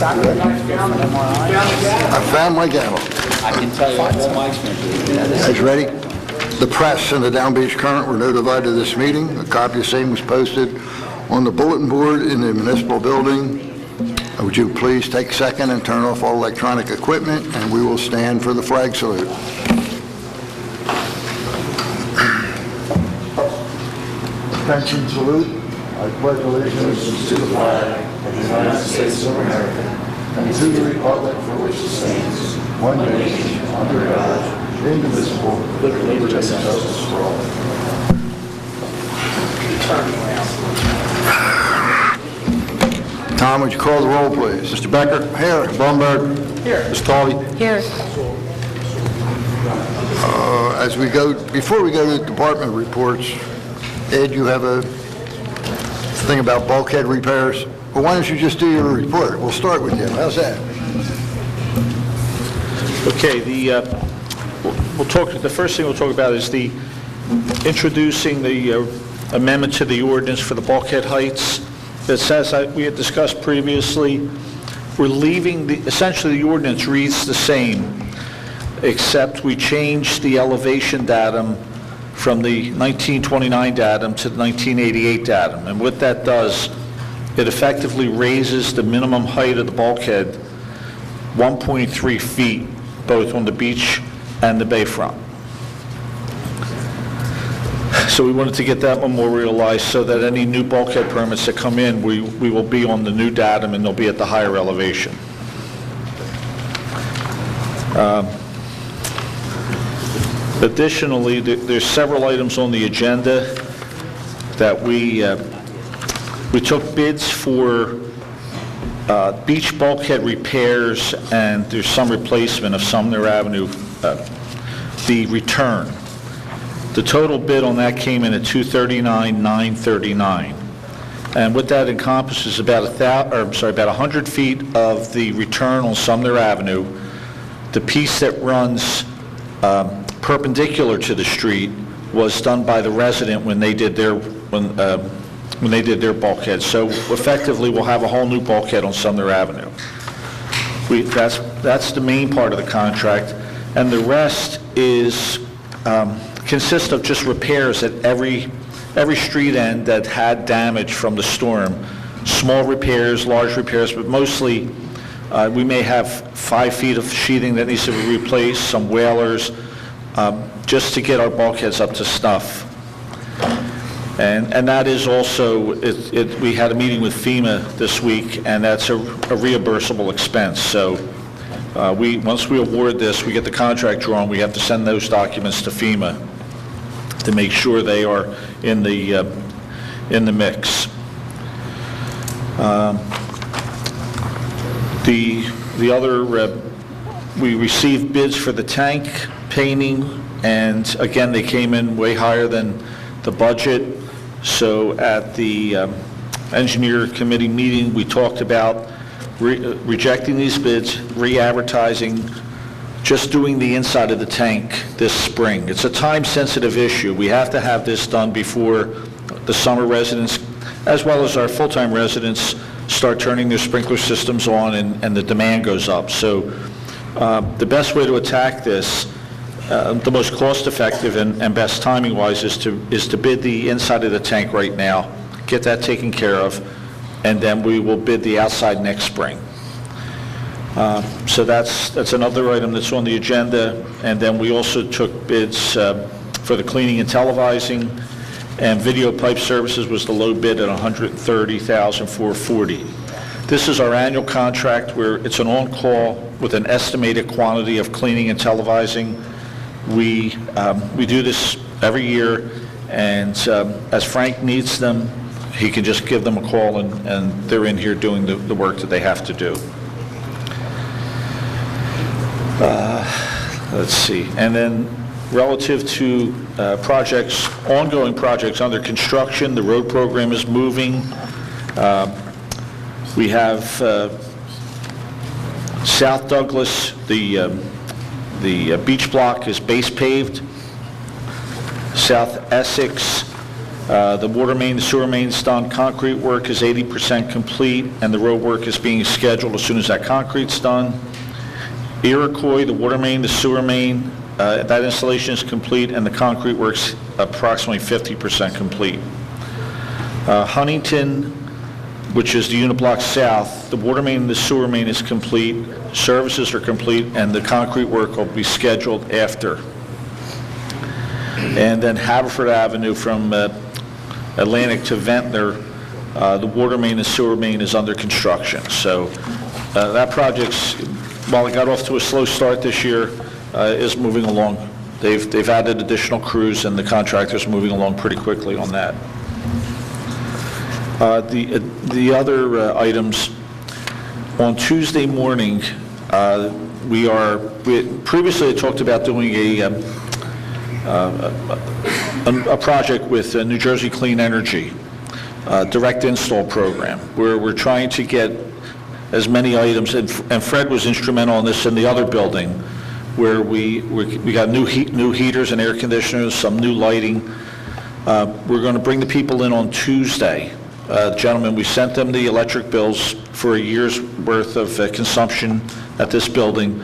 I found my gavel. I can tell you all my experience. Guys ready? The press and the Down Beach Current were notified of this meeting. A copy of the same was posted on the bulletin board in the municipal building. Would you please take a second and turn off all electronic equipment, and we will stand for the flag salute. Attention salute. I pledge allegiance to the flag of the United States of America and to the republic for which it stands, one nation, under God, indivisible, with liberty and justice for all. Tom, would you call the roll, please? Mr. Becker? Here. Blumberg? Here. Ms. Talby? Here. Before we go to department reports, Ed, you have a thing about bulkhead repairs? Well, why don't you just do your report? We'll start with you. How's that? Okay, the first thing we'll talk about is introducing the amendment to the ordinance for the bulkhead heights. That says, we had discussed previously, we're leaving essentially the ordinance reads the same, except we changed the elevation datum from the 1929 datum to the 1988 datum. And what that does, it effectively raises the minimum height of the bulkhead 1.3 feet, both on the beach and the bayfront. So we wanted to get that memorialized so that any new bulkhead permits that come in, we will be on the new datum and they'll be at the higher elevation. Additionally, there's several items on the agenda that we took bids for beach bulkhead repairs, and there's some replacement of Sumner Avenue, the return. The total bid on that came in at $239,939, and what that encompasses about 100 feet of the return on Sumner Avenue. The piece that runs perpendicular to the street was done by the resident when they did their bulkhead. So effectively, we'll have a whole new bulkhead on Sumner Avenue. That's the main part of the contract, and the rest is consists of just repairs at every street end that had damage from the storm. Small repairs, large repairs, but mostly we may have 5 feet of sheathing that needs to be replaced, some whalers, just to get our bulkheads up to snuff. And that is also, we had a meeting with FEMA this week, and that's a reimbursable expense. So once we award this, we get the contract drawn, we have to send those documents to FEMA to make sure they are in the mix. The other, we received bids for the tank painting, and again, they came in way higher than the budget. So at the engineer committee meeting, we talked about rejecting these bids, re-advertising, just doing the inside of the tank this spring. It's a time-sensitive issue. We have to have this done before the summer residents, as well as our full-time residents, start turning their sprinkler systems on and the demand goes up. So the best way to attack this, the most cost-effective and best timing-wise, is to bid the inside of the tank right now, get that taken care of, and then we will bid the outside next spring. So that's another item that's on the agenda. And then we also took bids for the cleaning and televising, and video pipe services was the low bid at $130,440. This is our annual contract where it's an on-call with an estimated quantity of cleaning and televising. We do this every year, and as Frank needs them, he can just give them a call, and they're in here doing the work that they have to do. Let's see. And then relative to projects, ongoing projects under construction, the road program is moving. We have South Douglas, the beach block is base paved. South Essex, The water main, the sewer main's done. Concrete work is 80% complete, and the road work is being scheduled as soon as that concrete's done. Iroquois, the water main, the sewer main, that installation is complete, and the concrete work's approximately 50% complete. Huntington, which is the unit block south, the water main and the sewer main is complete, services are complete, and the concrete work will be scheduled after. And then Haverford Avenue from Atlantic to Ventnor, the water main and sewer main is under construction. So that project's, while it got off to a slow start this year, is moving along. They've added additional crews, and the contractor's moving along pretty quickly on that. The other items, on Tuesday morning, we previously I talked about doing a project with New Jersey Clean Energy, direct install program, where we're trying to get as many items, and Fred was instrumental in this in the other building, where we got new heaters and air conditioners, some new lighting. We're going to bring the people in on Tuesday. Gentlemen, we sent them the electric bills for a year's worth of consumption at this building.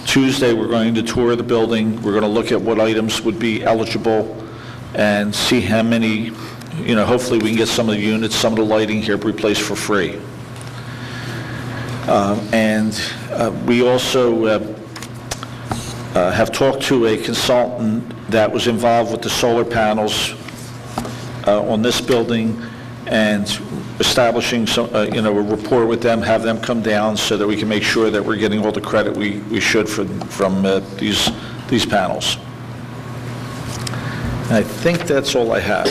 Tuesday, we're going to tour the building. We're going to look at what items would be eligible and see how many, hopefully we can get some of the units, some of the lighting here replaced for free. We also have talked to a consultant that was involved with the solar panels on this building, and establishing some, a rapport with them, have them come down so that we can make sure that we're getting all the credit we should from these panels. And I think that's all I have.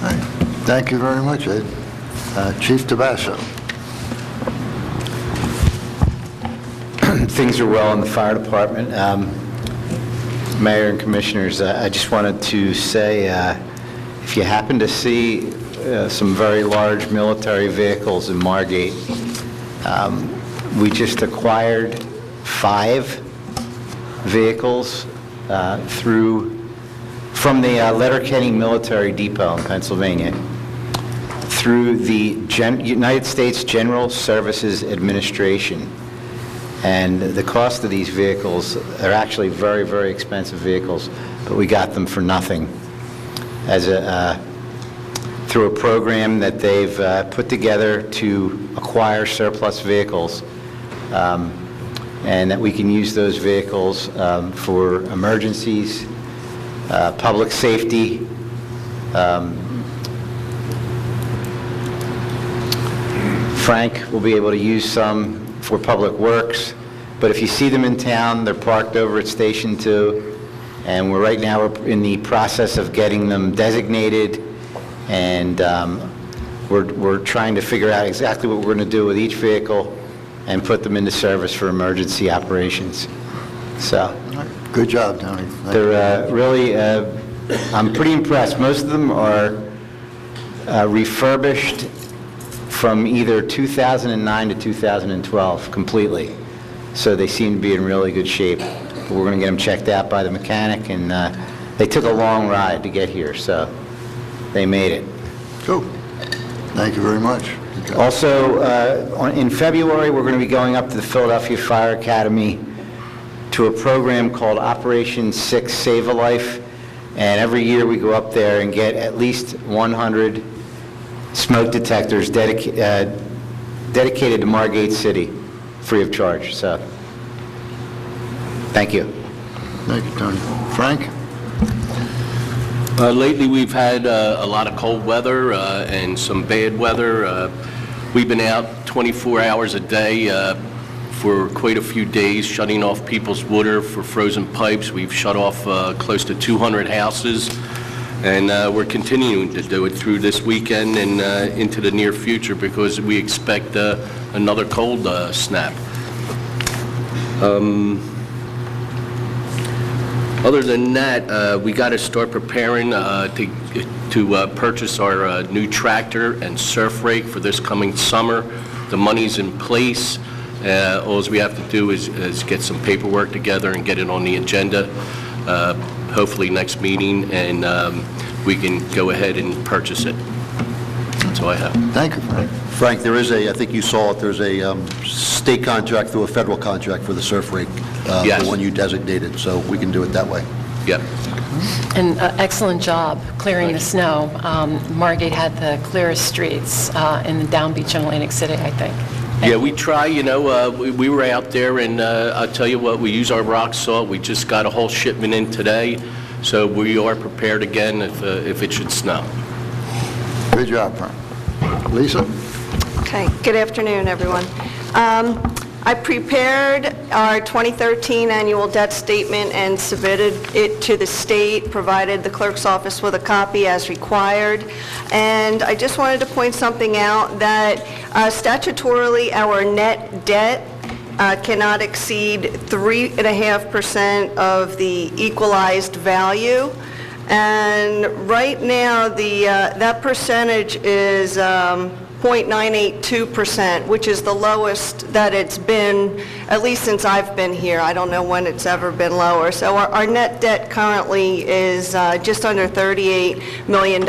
All right. Thank you very much, Ed. Chief Tabasco. Things are well in the fire department. Mayor and Commissioners, I just wanted to say, if you happen to see some very large military vehicles in Margate, we just acquired 5 vehicles from the Letterkenny Military Depot in Pennsylvania through the United States General Services Administration. And the cost of these vehicles are actually very, very expensive vehicles, but we got them for nothing as through a program that they've put together to acquire surplus vehicles, and that we can use those vehicles for emergencies, public safety, Frank will be able to use some for public works, but if you see them in town, they're parked over at Station 2, and right now we're in the process of getting them designated, and we're trying to figure out exactly what we're going to do with each vehicle and put them into service for emergency operations. So Good job, Tony. they're really, I'm pretty impressed. Most of them are refurbished from either 2009 to 2012 completely. So they seem to be in really good shape. But we're going to get them checked out by the mechanic, and they took a long ride to get here, so they made it. Cool. Thank you very much. Also, in February, we're going to be going up to the Philadelphia Fire Academy to a program called Operation 6 Save a Life, and every year we go up there and get at least 100 smoke detectors dedicated to Margate City, free of charge. So, thank you. Thank you, Tony. Frank? Lately, we've had a lot of cold weather and some bad weather. We've been out 24 hours a day for quite a few days, shutting off people's water for frozen pipes. We've shut off close to 200 houses, and we're continuing to do it through this weekend and into the near future because we expect another cold snap. Other than that, we got to start preparing to purchase our new tractor and surf rake for this coming summer. The money's in place. All we have to do is get some paperwork together and get it on the agenda, hopefully next meeting, and we can go ahead and purchase it. That's all I have. Thank you, Frank. Frank, there is I think you saw it, there's a state contract through a federal contract for the surf rig, Yes. the one you designated, so we can do it that way. Yep. And excellent job clearing the snow. Margate had the clearest streets in Down Beach and Atlantic City, I think. Yeah, we try, we were out there, and I'll tell you what, we use our rock salt. We just got a whole shipment in today, so we are prepared again if it should snow. Good job, Frank. Lisa? Okay, good afternoon, everyone. I prepared our 2013 annual debt statement and submitted it to the state, provided the clerk's office with a copy as required. And I just wanted to point something out, that statutorily our net debt cannot exceed 3.5% of the equalized value. And right now, that percentage is 0.982%, which is the lowest that it's been, at least since I've been here. I don't know when it's ever been lower. So our net debt currently is just under $38 million,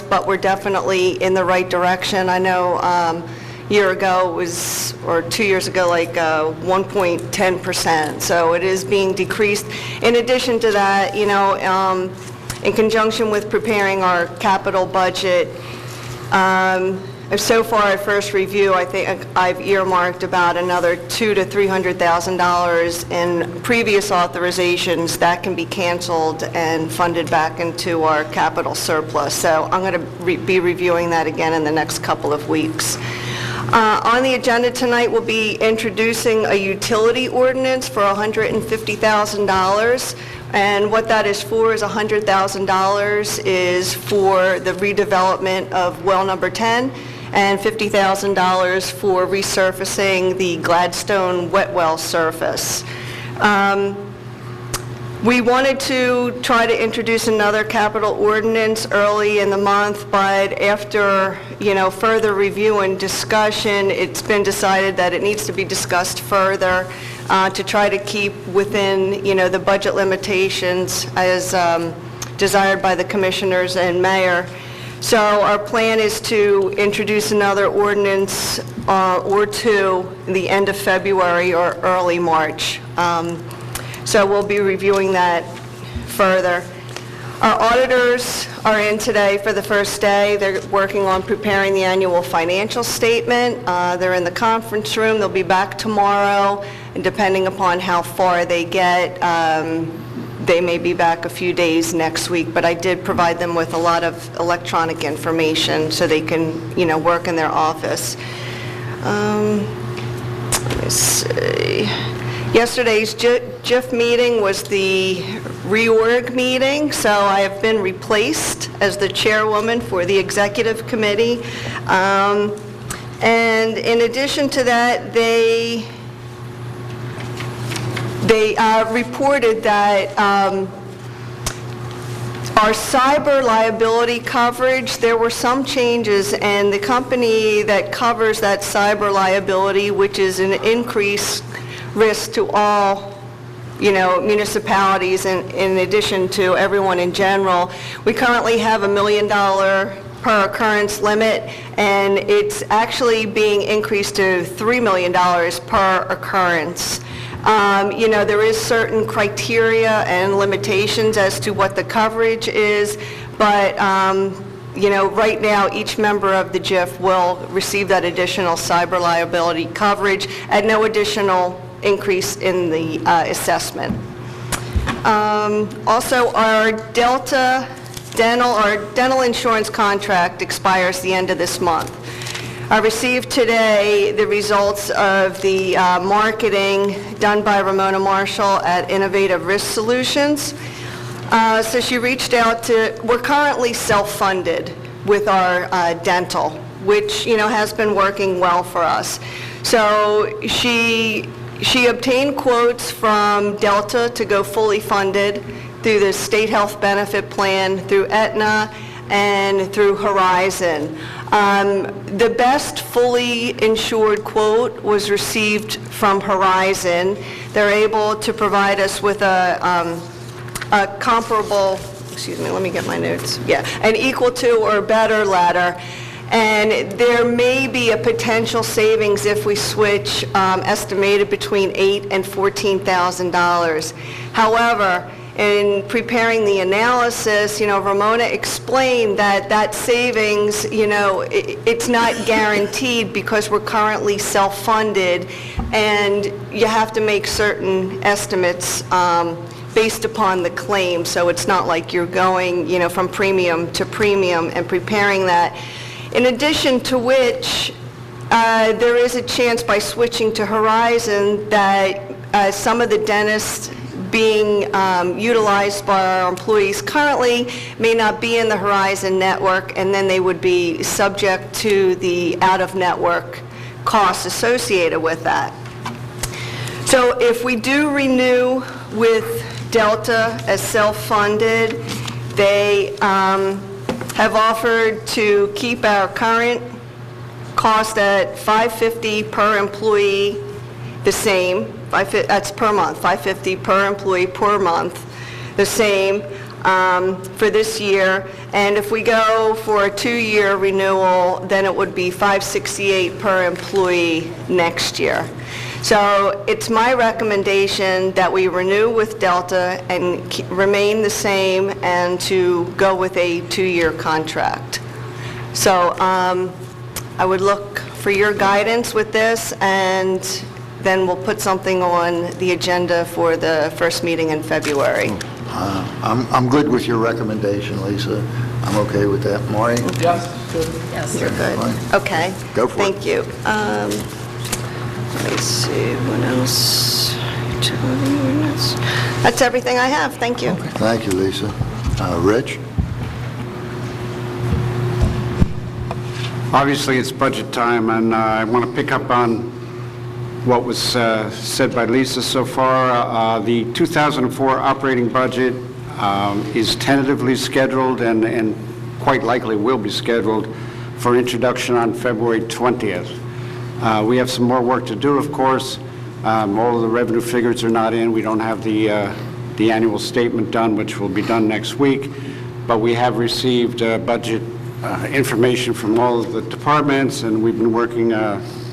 but we're definitely in the right direction. I know a year ago was, or 2 years ago, like 1.10%. So it is being decreased. In addition to that, in conjunction with preparing our capital budget, so far at first review, I think I've earmarked about another $200,000 to $300,000 in previous authorizations that can be canceled and funded back into our capital surplus. So I'm going to be reviewing that again in the next couple of weeks. On the agenda tonight, we'll be introducing a utility ordinance for $150,000. And what that is for is $100,000 is for the redevelopment of well number 10 and $50,000 for resurfacing the Gladstone wet well surface. We wanted to try to introduce another capital ordinance early in the month, but after, further review and discussion, it's been decided that it needs to be discussed further to try to keep within, the budget limitations as desired by the commissioners and mayor. So our plan is to introduce another ordinance or two in the end of February or early March. So we'll be reviewing that further. Our auditors are in today for the first day. They're working on preparing the annual financial statement. They're in the conference room. They'll be back tomorrow, and depending upon how far they get, they may be back a few days next week. But I did provide them with a lot of electronic information so they can, work in their office. Let me see. Yesterday's JIF meeting was the reorg meeting, so I have been replaced as the chairwoman for the executive committee. And in addition to that, they reported that our cyber liability coverage, there were some changes, and the company that covers that cyber liability, which is an increased risk to all, municipalities, and in addition to everyone in general. We currently have $1 million per occurrence limit, and it's actually being increased to $3 million per occurrence. There is certain criteria and limitations as to what the coverage is, but right now, each member of the JIF will receive that additional cyber liability coverage at no additional increase in the assessment. Also, our Delta dental insurance contract expires the end of this month. I received today the results of the marketing done by Ramona Marshall at Innovative Risk Solutions. So she reached out to, we're currently self-funded with our dental, which, has been working well for us. So she obtained quotes from Delta to go fully funded through the State Health Benefit Plan, through Aetna, and through Horizon. The best fully insured quote was received from Horizon. They're able to provide us with a comparable excuse me, let me get my notes. Yeah, an equal to or better ladder. And there may be a potential savings if we switch, estimated between $8,000 and $14,000. However, in preparing the analysis, Ramona explained that savings, it's not guaranteed because we're currently self-funded, and you have to make certain estimates based upon the claim. So it's not like you're going, from premium to premium and preparing that. In addition to which, there is a chance by switching to Horizon that some of the dentists being utilized by our employees currently may not be in the Horizon network, and then they would be subject to the out-of-network costs associated with that. So if we do renew with Delta as self-funded, they have offered to keep our current cost at $550 per employee the same. That's per month, $550 per employee per month, the same for this year. And if we go for a 2-year renewal, then it would be $568 per employee next year. So it's my recommendation that we renew with Delta and remain the same and to go with a 2-year contract. So I would look for your guidance with this, and then we'll put something on the agenda for the first meeting in February. I'm good with your recommendation, Lisa. I'm okay with that. Maureen? Yes. You're good? Fine. Okay. Go for it. Thank you. Let's see, what else? Utility units. That's everything I have. Thank you. Thank you, Lisa. Rich? Obviously, it's budget time, and I want to pick up on what was said by Lisa so far. The 2004 operating budget is tentatively scheduled and quite likely will be scheduled for introduction on February 20th. We have some more work to do, of course. All of the revenue figures are not in. We don't have the annual statement done, which will be done next week. But we have received budget information from all of the departments, and we've been working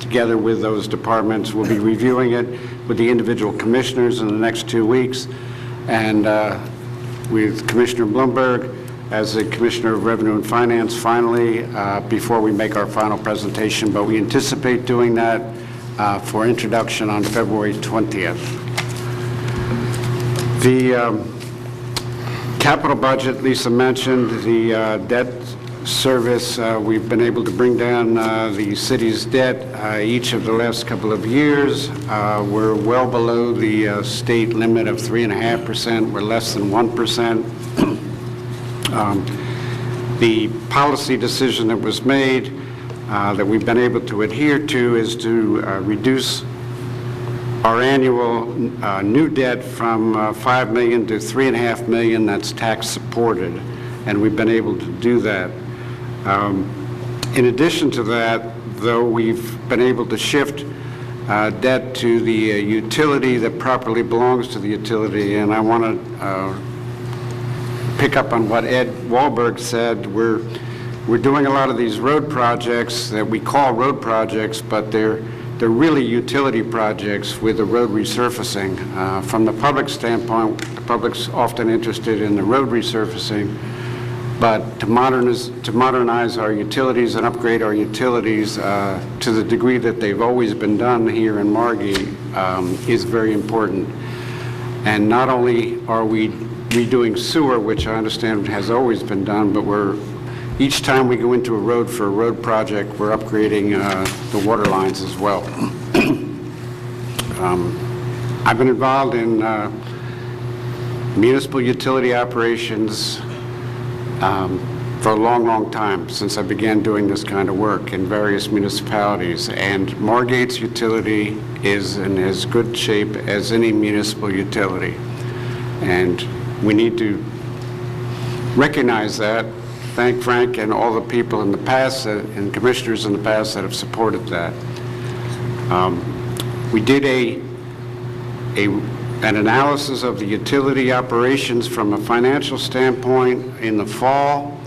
together with those departments. We'll be reviewing it with the individual commissioners in the next 2 weeks, and with Commissioner Bloomberg as the Commissioner of Revenue and Finance finally before we make our final presentation. But we anticipate doing that for introduction on February 20th. The capital budget, Lisa mentioned, the debt service, we've been able to bring down the city's debt each of the last couple of years. We're well below the state limit of 3.5%. We're less than 1%. The policy decision that was made that we've been able to adhere to is to reduce our annual new debt from $5 million to $3.5 million. That's tax supported, and we've been able to do that. In addition to that, though, we've been able to shift debt to the utility that properly belongs to the utility, and I want to pick up on what Ed Wahlberg said. We're doing a lot of these road projects that we call road projects, but they're really utility projects with the road resurfacing. From the public standpoint, the public's often interested in the road resurfacing, but to modernize our utilities and upgrade our utilities to the degree that they've always been done here in Margate is very important. And not only are we redoing sewer, which I understand has always been done, but each time we go into a road for a road project, we're upgrading the water lines as well. I've been involved in municipal utility operations for a long, long time, since I began doing this kind of work in various municipalities. And Margate's utility is in as good shape as any municipal utility. And we need to recognize that, thank Frank and all the people in the past and commissioners in the past that have supported that. We did a an analysis of the utility operations from a financial standpoint in the fall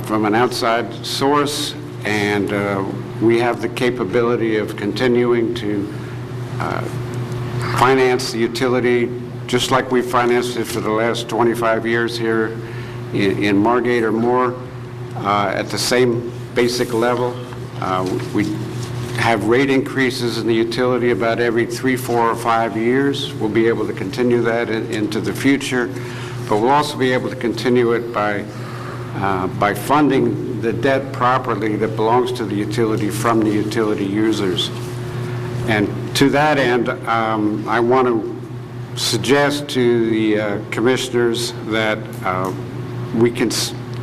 from an outside source, and we have the capability of continuing to finance the utility just like we financed it for the last 25 years here in Margate or more, at the same basic level. We have rate increases in the utility about every 3, 4, or 5 years. We'll be able to continue that into the future, but we'll also be able to continue it by funding the debt properly that belongs to the utility from the utility users. And to that end, I want to suggest to the commissioners that we can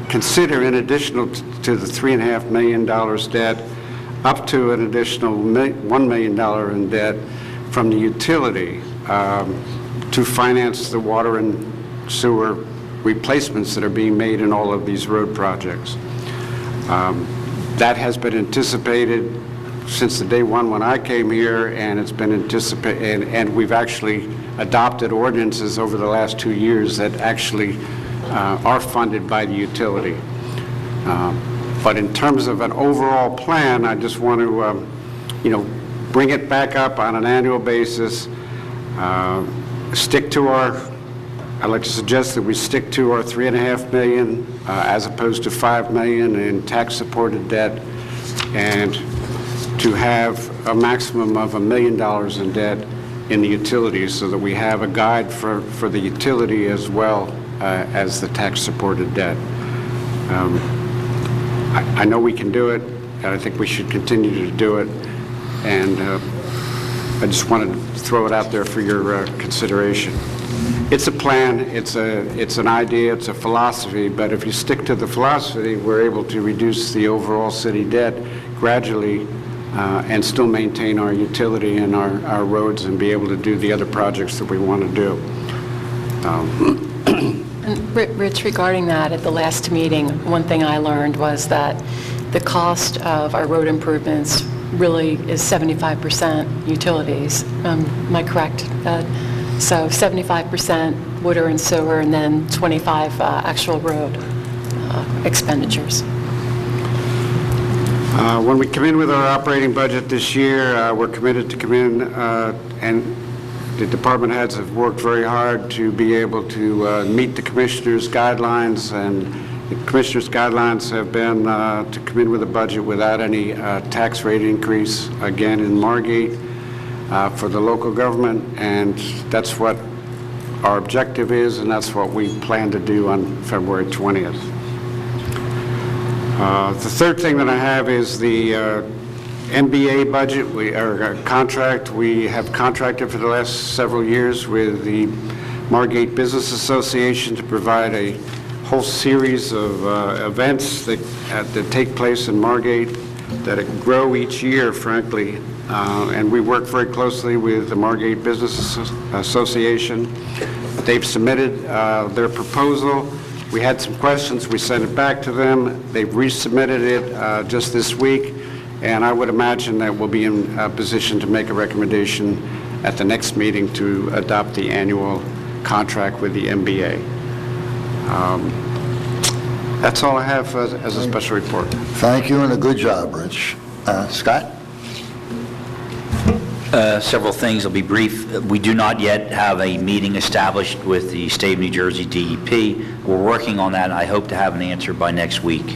consider, in addition to the $3.5 million debt, up to an additional $1 million in debt from the utility to finance the water and sewer replacements that are being made in all of these road projects. That has been anticipated since the day one when I came here, and it's been anticipated, and we've actually adopted ordinances over the last 2 years that actually are funded by the utility. But in terms of an overall plan, I just want to, bring it back up on an annual basis, stick to I'd like to suggest that we stick to our $3.5 million as opposed to $5 million in tax-supported debt, and to have a maximum of $1 million in debt in the utilities, so that we have a guide for the utility as well as the tax-supported debt. I know we can do it, and I think we should continue to do it, and I just wanted to throw it out there for your consideration. It's a plan, it's an idea, it's a philosophy, but if you stick to the philosophy, we're able to reduce the overall city debt gradually and still maintain our utility and our roads and be able to do the other projects that we want to do. And Rich, regarding that, at the last meeting, one thing I learned was that the cost of our road improvements really is 75% utilities. Am I correct? So 75% water and sewer, and then 25 actual road expenditures. When we come in with our operating budget this year, we're committed to come in, and the department heads have worked very hard to be able to meet the commissioner's guidelines, and the commissioner's guidelines have been to come in with a budget without any tax rate increase, again, in Margate for the local government, and that's what our objective is, and that's what we plan to do on February 20th. The third thing that I have is the MBA budget, contract. We have contracted for the last several years with the Margate Business Association to provide a whole series of events that take place in Margate that grow each year, frankly. And we work very closely with the Margate Business Association. They've submitted their proposal. We had some questions. We sent it back to them. They've resubmitted it just this week, and I would imagine that we'll be in a position to make a recommendation at the next meeting to adopt the annual contract with the MBA. That's all I have as a special report. Thank you, and a good job, Rich. Scott? Several things. I'll be brief. We do not yet have a meeting established with the State of New Jersey DEP. We're working on that, and I hope to have an answer by next week.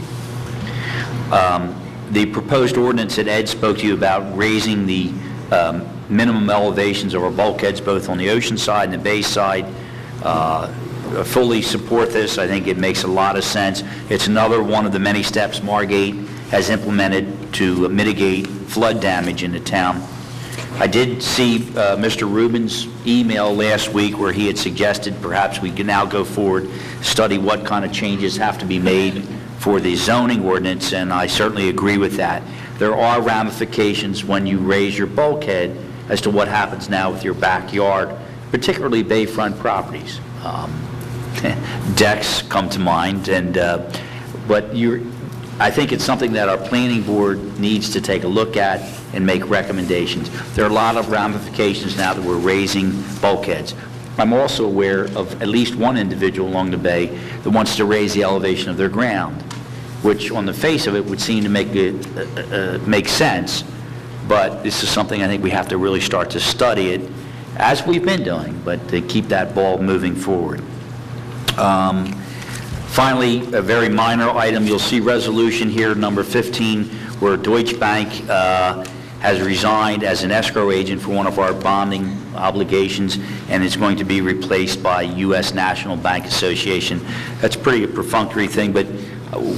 The proposed ordinance that Ed spoke to you about, raising the minimum elevations of our bulkheads both on the ocean side and the bay side, fully support this. I think it makes a lot of sense. It's another one of the many steps Margate has implemented to mitigate flood damage in the town. I did see Mr. Rubin's email last week where he had suggested perhaps we can now go forward, study what kind of changes have to be made for the zoning ordinance, and I certainly agree with that. There are ramifications when you raise your bulkhead as to what happens now with your backyard, particularly bayfront properties. Decks come to mind, and but I think it's something that our planning board needs to take a look at and make recommendations. There are a lot of ramifications now that we're raising bulkheads. I'm also aware of at least one individual along the bay that wants to raise the elevation of their ground, which on the face of it would seem to make sense, but this is something I think we have to really start to study it, as we've been doing, but to keep that ball moving forward. Finally, a very minor item, you'll see resolution here, number 15, where Deutsche Bank has resigned as an escrow agent for one of our bonding obligations, and is going to be replaced by U.S. National Bank Association. That's pretty a perfunctory thing, but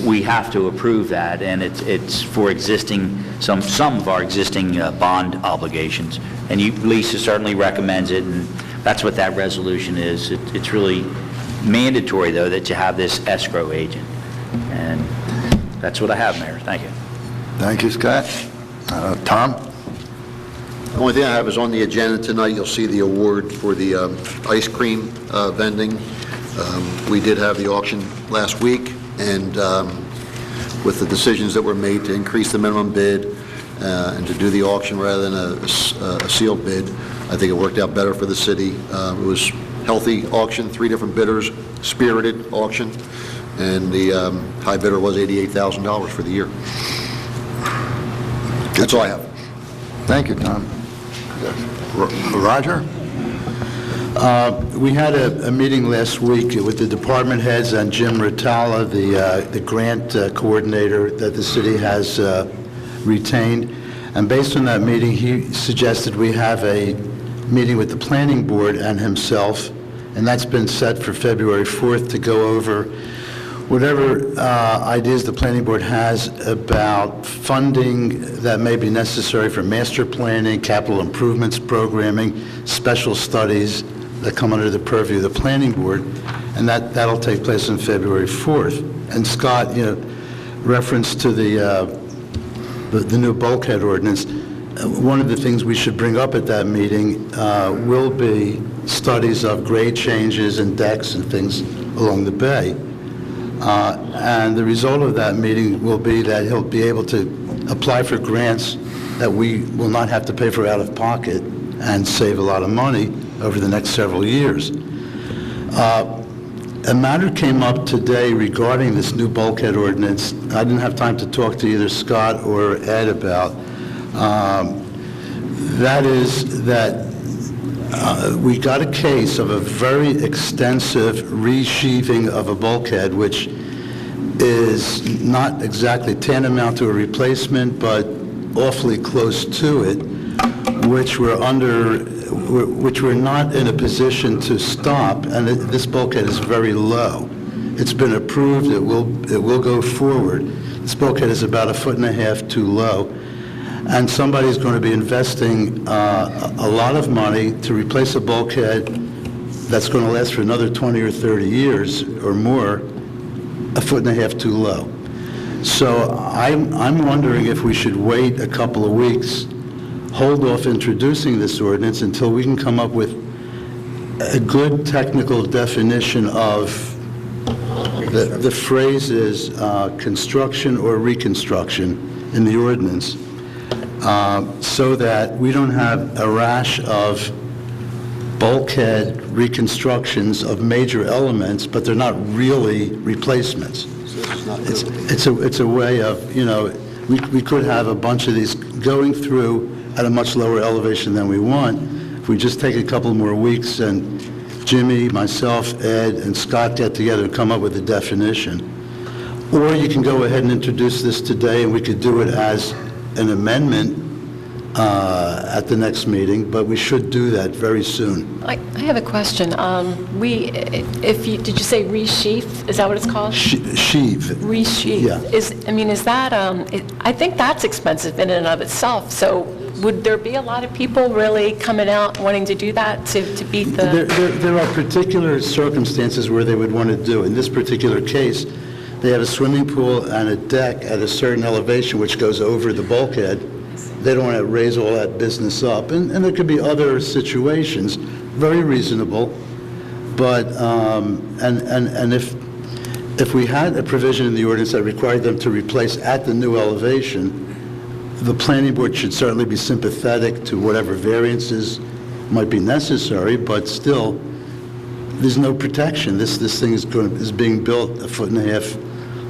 we have to approve that, and it's for existing, some of our existing bond obligations. And Lisa certainly recommends it, and that's what that resolution is. It's really mandatory, though, that you have this escrow agent. And that's what I have, Mayor. Thank you. Thank you, Scott. Tom? The only thing I have is on the agenda tonight, you'll see the award for the ice cream vending. We did have the auction last week, and with the decisions that were made to increase the minimum bid and to do the auction rather than a sealed bid, I think it worked out better for the city. It was healthy auction, 3 different bidders, spirited auction, and the high bidder was $88,000 for the year. That's all I have. Thank you, Tom. Roger? We had a meeting last week with the department heads and Jim Ritala, the grant coordinator that the city has retained. And based on that meeting, he suggested we have a meeting with the planning board and himself, and that's been set for February 4th to go over whatever ideas the planning board has about funding that may be necessary for master planning, capital improvements programming, special studies that come under the purview of the planning board, and that'll take place on February 4th. And Scott, reference to the new bulkhead ordinance, one of the things we should bring up at that meeting will be studies of grade changes and decks and things along the bay. And the result of that meeting will be that he'll be able to apply for grants that we will not have to pay for out of pocket and save a lot of money over the next several years. A matter came up today regarding this new bulkhead ordinance. I didn't have time to talk to either Scott or Ed about. That is that we got a case of a very extensive resheathing of a bulkhead, which is not exactly tantamount to a replacement, but awfully close to it, which we're not in a position to stop, and this bulkhead is very low. It's been approved, it will go forward. This bulkhead is about 1.5 feet too low, and somebody's going to be investing a lot of money to replace a bulkhead that's going to last for another 20 or 30 years or more, 1.5 feet too low. So I'm wondering if we should wait a couple of weeks, hold off introducing this ordinance until we can come up with a good technical definition of the phrases construction or reconstruction in the ordinance, so that we don't have a rash of bulkhead reconstructions of major elements, but they're not really replacements. It's a way of, we could have a bunch of these going through at a much lower elevation than we want. If we just take a couple more weeks and Jimmy, myself, Ed, and Scott get together and come up with a definition. Or you can go ahead and introduce this today, and we could do it as an amendment at the next meeting, but we should do that very soon. I have a question. Did you say resheath? Is that what it's called? Sheath. Resheath. Yeah. Is that, I think that's expensive in and of itself, so would there be a lot of people really coming out wanting to do that to beat the... There are particular circumstances where they would want to do. In this particular case, they have a swimming pool and a deck at a certain elevation which goes over the bulkhead. They don't want to raise all that business up. And there could be other situations, very reasonable, but, and if we had a provision in the ordinance that required them to replace at the new elevation, the planning board should certainly be sympathetic to whatever variances might be necessary, but still, there's no protection. This thing is being built a foot and a half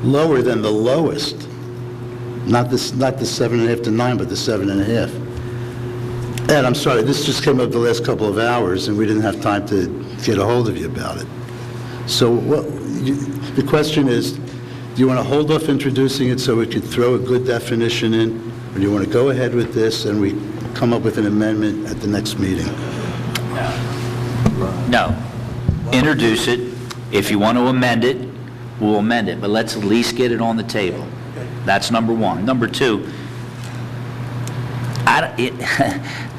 lower than the lowest. Not the 7.5 to 9, but the 7.5. Ed, I'm sorry, this just came up the last couple of hours, and we didn't have time to get a hold of you about it. So the question is, do you want to hold off introducing it so we could throw a good definition in, or do you want to go ahead with this and we come up with an amendment at the next meeting? No. Introduce it. If you want to amend it, we'll amend it, but let's at least get it on the table. That's number one. Number two,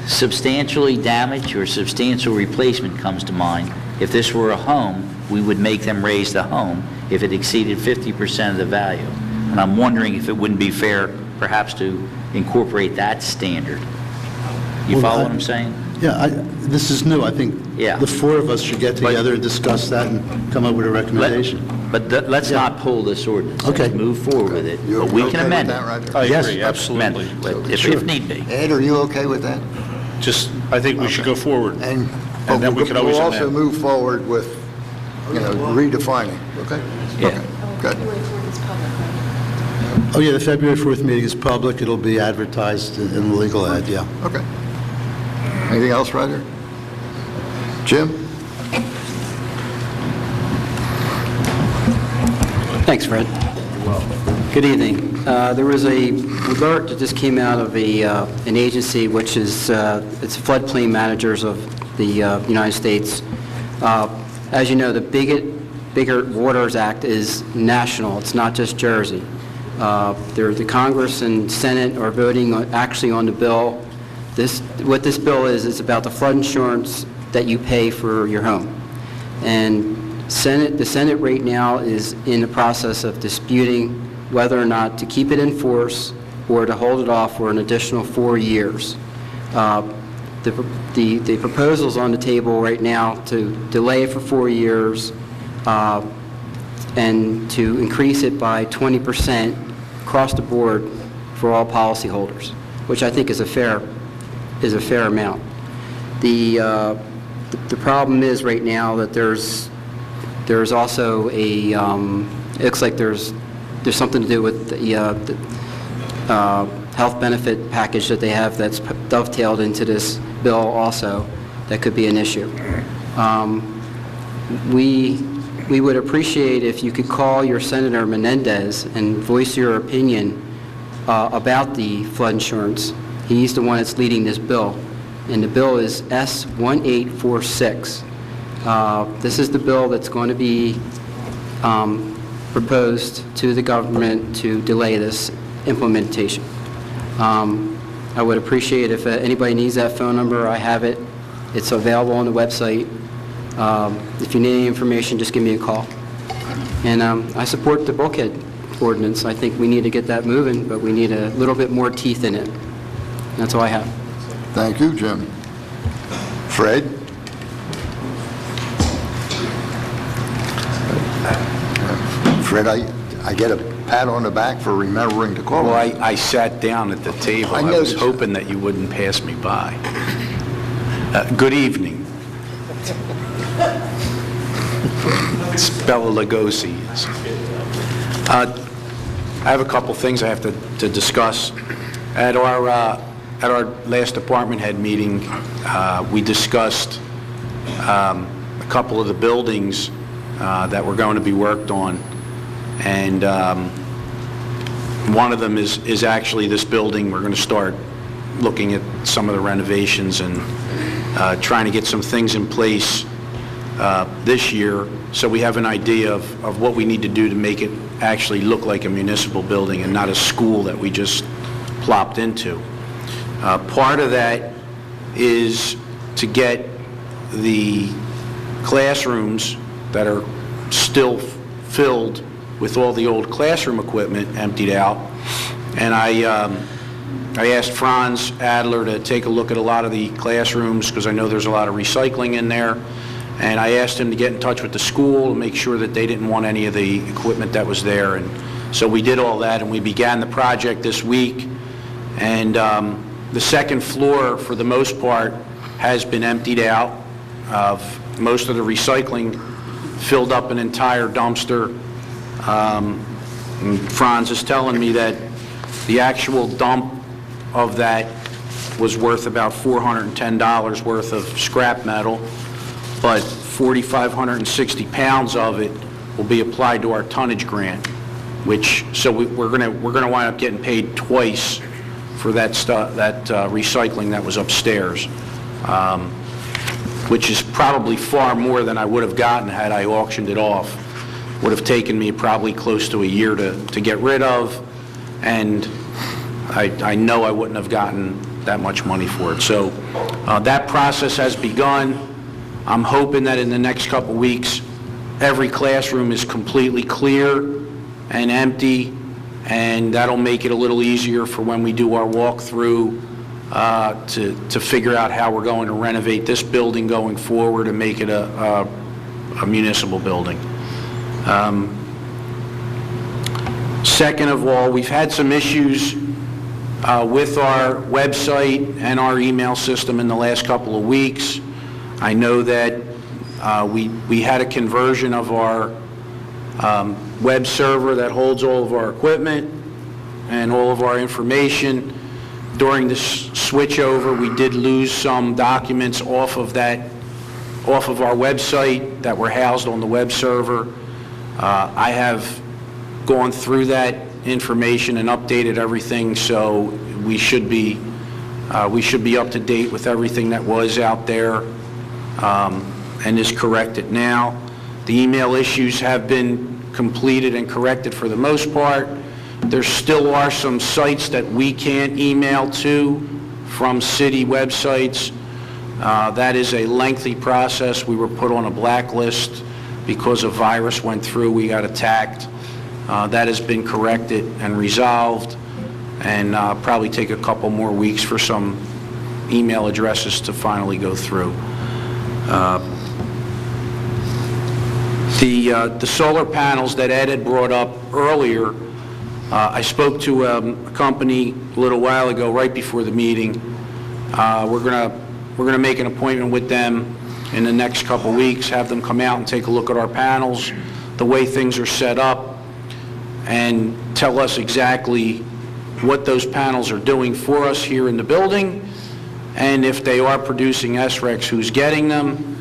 substantially damaged or substantial replacement comes to mind. If this were a home, we would make them raise the home if it exceeded 50% of the value. And I'm wondering if it wouldn't be fair, perhaps, to incorporate that standard. You follow what I'm saying? Yeah, this is new. I think Yeah. the four of us should get together and discuss that and come up with a recommendation. But let's not pull this ordinance. Okay. Let's move forward with it. You But we okay can with amend that, it. Roger? I Yes, agree, Amend absolutely. it, if need be. Ed, are you okay with that? Just, I think we should go forward. And then we could always we'll also amend. move forward with, redefining, okay? Yeah. Okay, good. Oh, yeah, the February 4th meeting is public. It'll be advertised in the legal ad, yeah. Okay. Anything else, Roger? Jim? Thanks, Fred. Good evening. There was a alert that just came out of an agency, which is it's floodplain managers of the United States. As you know, the Bigger Waters Act is national. It's not just Jersey. The Congress and Senate are voting actually on the bill. What this bill is, it's about the flood insurance that you pay for your home. And the Senate right now is in the process of disputing whether or not to keep it in force or to hold it off for an additional 4 years. The proposal's on the table right now to delay it for 4 years and to increase it by 20% across the board for all policyholders, which I think is a fair amount. The problem is right now that there's also a it looks like there's something to do with the health benefit package that they have that's dovetailed into this bill also that could be an issue. We would appreciate if you could call your Senator Menendez and voice your opinion about the flood insurance. He's the one that's leading this bill, and the bill is S1846. This is the bill that's going to be proposed to the government to delay this implementation. I would appreciate if anybody needs that phone number, I have it. It's available on the website. If you need any information, just give me a call. And I support the bulkhead ordinance. I think we need to get that moving, but we need a little bit more teeth in it. That's all I have. Thank you, Jim. Fred? Fred, I get a pat on the back for remembering to call. Well, I sat down at the table. I I was noticed. hoping that you wouldn't pass me by. Good evening. It's Bela Lugosi. I have a couple things I have to discuss. At our last department head meeting, we discussed a couple of the buildings that were going to be worked on, and one of them is actually this building. We're going to start looking at some of the renovations and trying to get some things in place this year, so we have an idea of what we need to do to make it actually look like a municipal building and not a school that we just plopped into. Part of that is to get the classrooms that are still filled with all the old classroom equipment emptied out. And I asked Franz Adler to take a look at a lot of the classrooms because I know there's a lot of recycling in there. And I asked him to get in touch with the school and make sure that they didn't want any of the equipment that was there. And so we did all that, and we began the project this week. And the second floor, for the most part, has been emptied out of most of the recycling filled up an entire dumpster. And Franz is telling me that the actual dump of that was worth about $410 worth of scrap metal, but 4,560 pounds of it will be applied to our tonnage grant, which, so we're going to wind up getting paid twice for that recycling that was upstairs, which is probably far more than I would have gotten had I auctioned it off. Would have taken me probably close to a year to get rid of, and I know I wouldn't have gotten that much money for it. So that process has begun. I'm hoping that in the next couple weeks, every classroom is completely clear and empty, and that'll make it a little easier for when we do our walkthrough to figure out how we're going to renovate this building going forward and make it a municipal building. Second of all, we've had some issues with our website and our email system in the last couple of weeks. I know that we had a conversion of our web server that holds all of our equipment and all of our information. During this switchover, we did lose some documents off of our website that were housed on the web server. I have gone through that information and updated everything, so we should be up to date with everything that was out there and is corrected now. The email issues have been completed and corrected for the most part. There still are some sites that we can't email to from city websites. That is a lengthy process. We were put on a blacklist because a virus went through. We got attacked. That has been corrected and resolved, and probably take a couple more weeks for some email addresses to finally go through. The solar panels that Ed had brought up earlier, I spoke to a company a little while ago, right before the meeting. We're gonna make an appointment with them in the next couple weeks, have them come out and take a look at our panels, the way things are set up, and tell us exactly what those panels are doing for us here in the building, and if they are producing SRECs, who's getting them,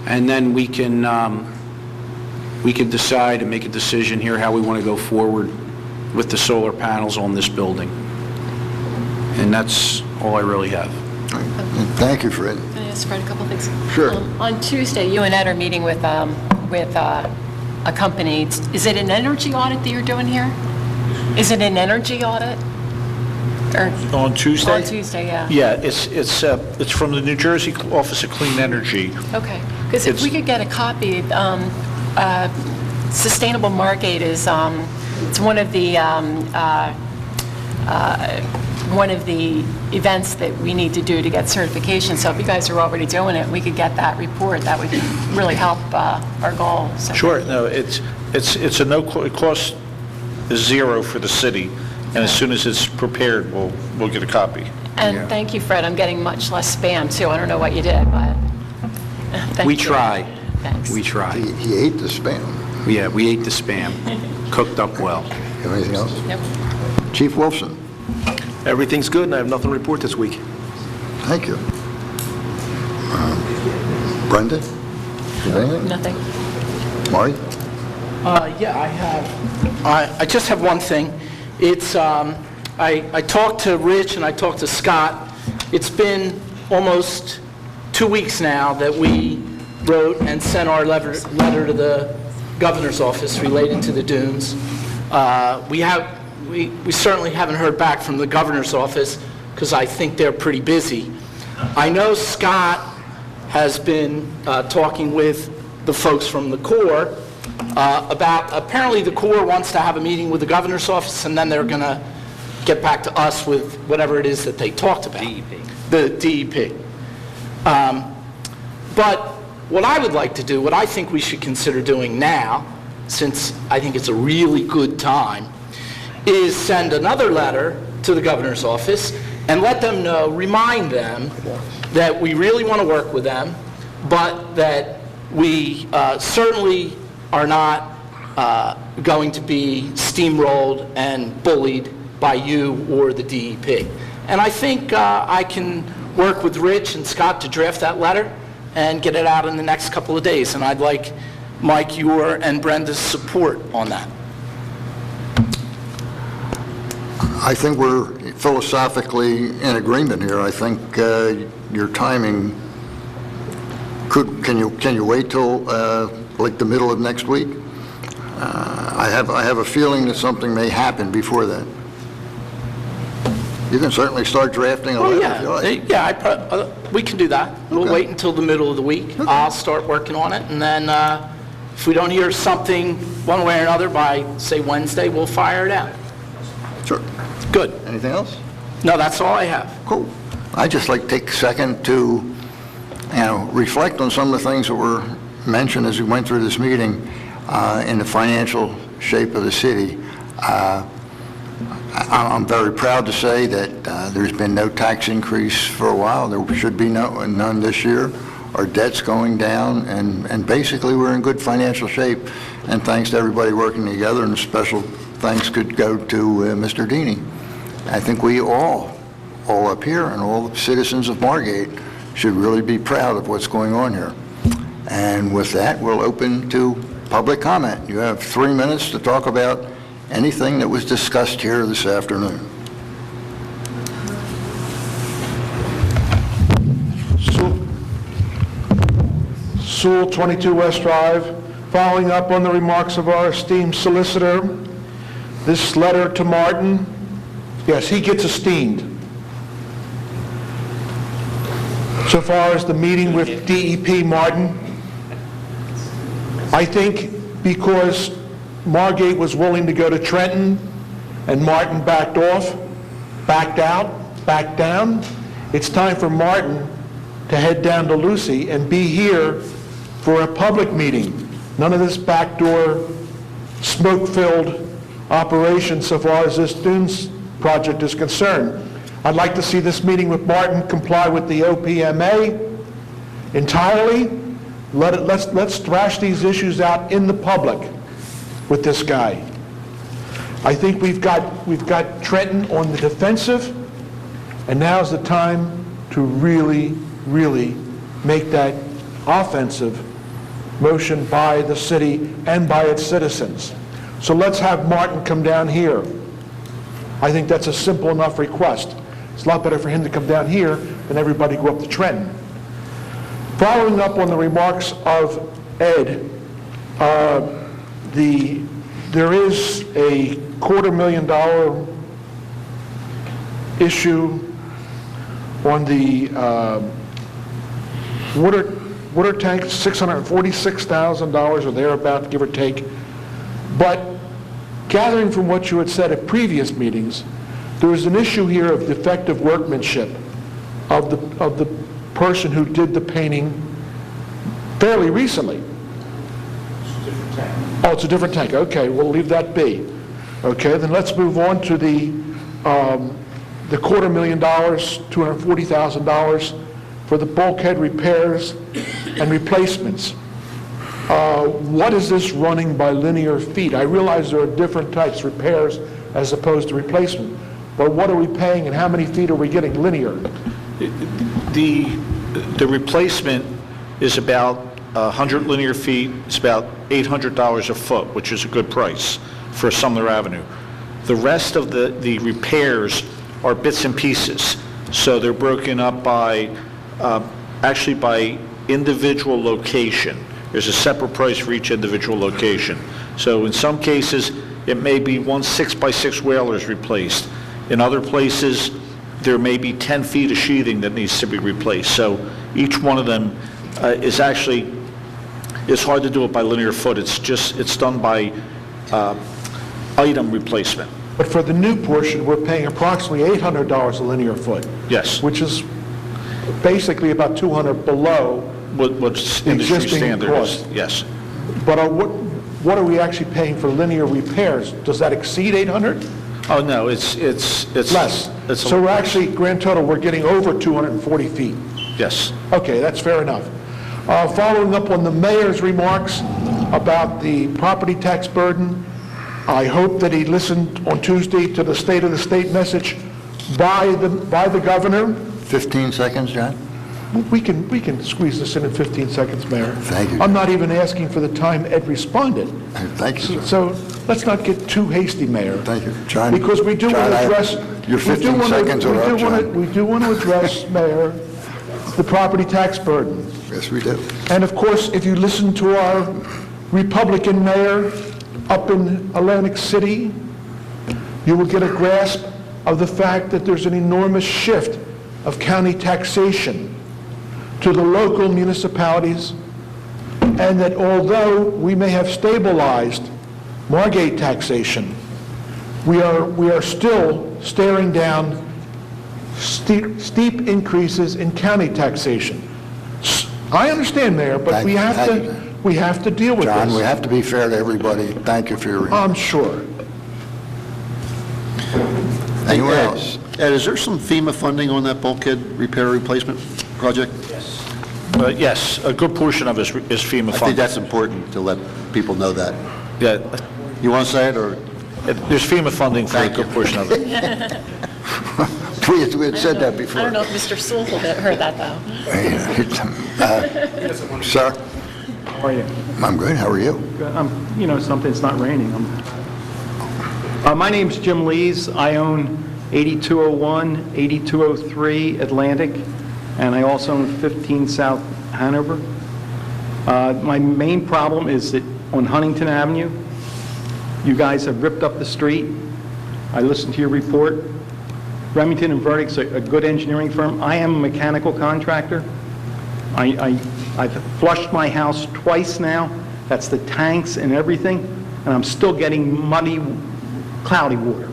and then we can decide and make a decision here how we want to go forward with the solar panels on this building. And that's all I really have. Thank you, Fred. Can I ask Fred a couple things? Sure. On Tuesday, you and Ed are meeting with a company. Is it an energy audit that you're doing here? Is it an energy audit? Or On Tuesday? on Tuesday, yeah. Yeah, it's from the New Jersey Office of Clean Energy. Okay, because if we could get a copy, Sustainable Margate is it's one of the events that we need to do to get certification. So if you guys are already doing it, we could get that report. That would really help our goal. So Sure, no, it's a it costs zero for the city, and as soon as it's prepared, we'll get a copy. And thank you, Fred. I'm getting much less spam, too. I don't know what you did, but thank We you. try. Thanks. We try. He ate the spam. Yeah, we ate the spam, cooked up well. You have anything else? Yep. Chief Wolfson, Everything's good, and I have nothing to report this week. thank you. Brenda, you have anything? Nothing. Marty? Yeah, I have. I just have one thing. It's, I talked to Rich and I talked to Scott. It's been almost 2 weeks now that we wrote and sent our letter to the governor's office related to the dunes. We certainly haven't heard back from the governor's office because I think they're pretty busy. I know Scott has been talking with the folks from the Corps about, apparently the Corps wants to have a meeting with the governor's office, and then they're going to get back to us with whatever it is that they talked about. DEP. The DEP. But what I would like to do, what I think we should consider doing now, since I think it's a really good time, is send another letter to the governor's office and let them know, remind them that we really want to work with them, but that we certainly are not going to be steamrolled and bullied by you or the DEP. And I think I can work with Rich and Scott to draft that letter and get it out in the next couple of days. And I'd like Mike, your, and Brenda's support on that. I think we're philosophically in agreement here. I think your timing can you wait till like the middle of next week? I have a feeling that something may happen before then. You can certainly start drafting a letter if you like. Yeah, we can do that. We'll wait until the middle of the week. I'll start working on it, and then if we don't hear something one way or another by, say, Wednesday, we'll fire it out. Sure. Good. Anything else? No, that's all I have. Cool. I'd just like to take a second to, reflect on some of the things that were mentioned as we went through this meeting in the financial shape of the city. I'm very proud to say that there's been no tax increase for a while. There should be none this year. Our debt's going down, and basically we're in good financial shape. And thanks to everybody working together, and special thanks could go to Mr. Deeney. I think we all up here and all the citizens of Margate should really be proud of what's going on here. And with that, we'll open to public comment. You have 3 minutes to talk about anything that was discussed here this afternoon. Sewell, 22 West Drive. Following up on the remarks of our esteemed solicitor, this letter to Martin, yes, he gets esteemed. So far as the meeting with DEP, Martin, I think because Margate was willing to go to Trenton and Martin backed off, backed out, backed down, it's time for Martin to head down to Lucy and be here for a public meeting. None of this backdoor, smoke-filled operation so far as this Dunes project is concerned. I'd like to see this meeting with Martin comply with the OPMA entirely. Let's thrash these issues out in the public with this guy. I think we've got Trenton on the defensive, and now's the time to really, really make that offensive motion by the city and by its citizens. So let's have Martin come down here. I think that's a simple enough request. It's a lot better for him to come down here than everybody go up to Trenton. Following up on the remarks of Ed, there is a $250,000 issue on the water tank, $646,000 or thereabout, give or take. But gathering from what you had said at previous meetings, there was an issue here of defective workmanship of the person who did the painting fairly recently. Oh, it's a different tank. Okay, we'll leave that be. Okay, then let's move on to the $250,000, $240,000 for the bulkhead repairs and replacements. What is this running by linear feet? I realize there are different types, repairs as opposed to replacement. But what are we paying and how many feet are we getting linear? The replacement is about 100 linear feet. It's about $800 a foot, which is a good price for Sumner Avenue. The rest of the repairs are bits and pieces. So they're broken up by, actually by individual location. There's a separate price for each individual location. So in some cases, it may be one 6x6 whalers replaced. In other places, there may be 10 feet of sheathing that needs to be replaced. So each one of them is actually, it's hard to do it by linear foot. It's done by item replacement. But for the new portion, we're paying approximately $800 a linear foot. Yes. Which is basically about $200 below what's industry standard is. Yes. But what are we actually paying for linear repairs? Does that exceed $800? Oh, no, it's less. So we're actually, grand total, we're getting over 240 feet. Yes. Okay, that's fair enough. Following up on the mayor's remarks about the property tax burden, I hope that he listened on Tuesday to the State of the State message by the governor. 15 seconds, John? We can squeeze this in 15 seconds, Mayor. Thank you. I'm not even asking for the time Ed responded. Thank you, sir. So let's not get too hasty, Mayor. Thank you. John? Because we do want to address... Your 15 seconds are up, John. We do want to address, Mayor, the property tax burden. Yes, we do. And of course, if you listen to our Republican mayor up in Atlantic City, you will get a grasp of the fact that there's an enormous shift of county taxation to the local municipalities, and that although we may have stabilized Margate taxation, we are still staring down steep increases in county taxation. I understand, Mayor, but we have to deal with this. John, we have to be fair to everybody. Thank you for your remarks. I'm sure. Anyone else? Ed, is there some FEMA funding on that bulkhead repair replacement project? Yes, a good portion of it is FEMA I think funded. that's important to let people know that. Yeah, You want to say it, or? there's FEMA funding for a Thank good you. portion of it. We had said that before. I don't know if Mr. Sewell heard that, though. Sir? How are you? I'm good. How are you? Something, it's not raining. My name's Jim Lees. I own 8201, 8203 Atlantic, and I also own 15 South Hanover. My main problem is that on Huntington Avenue, you guys have ripped up the street. I listened to your report. Remington and Verdict's a good engineering firm. I am a mechanical contractor. I've flushed my house twice now. That's the tanks and everything, and I'm still getting muddy, cloudy water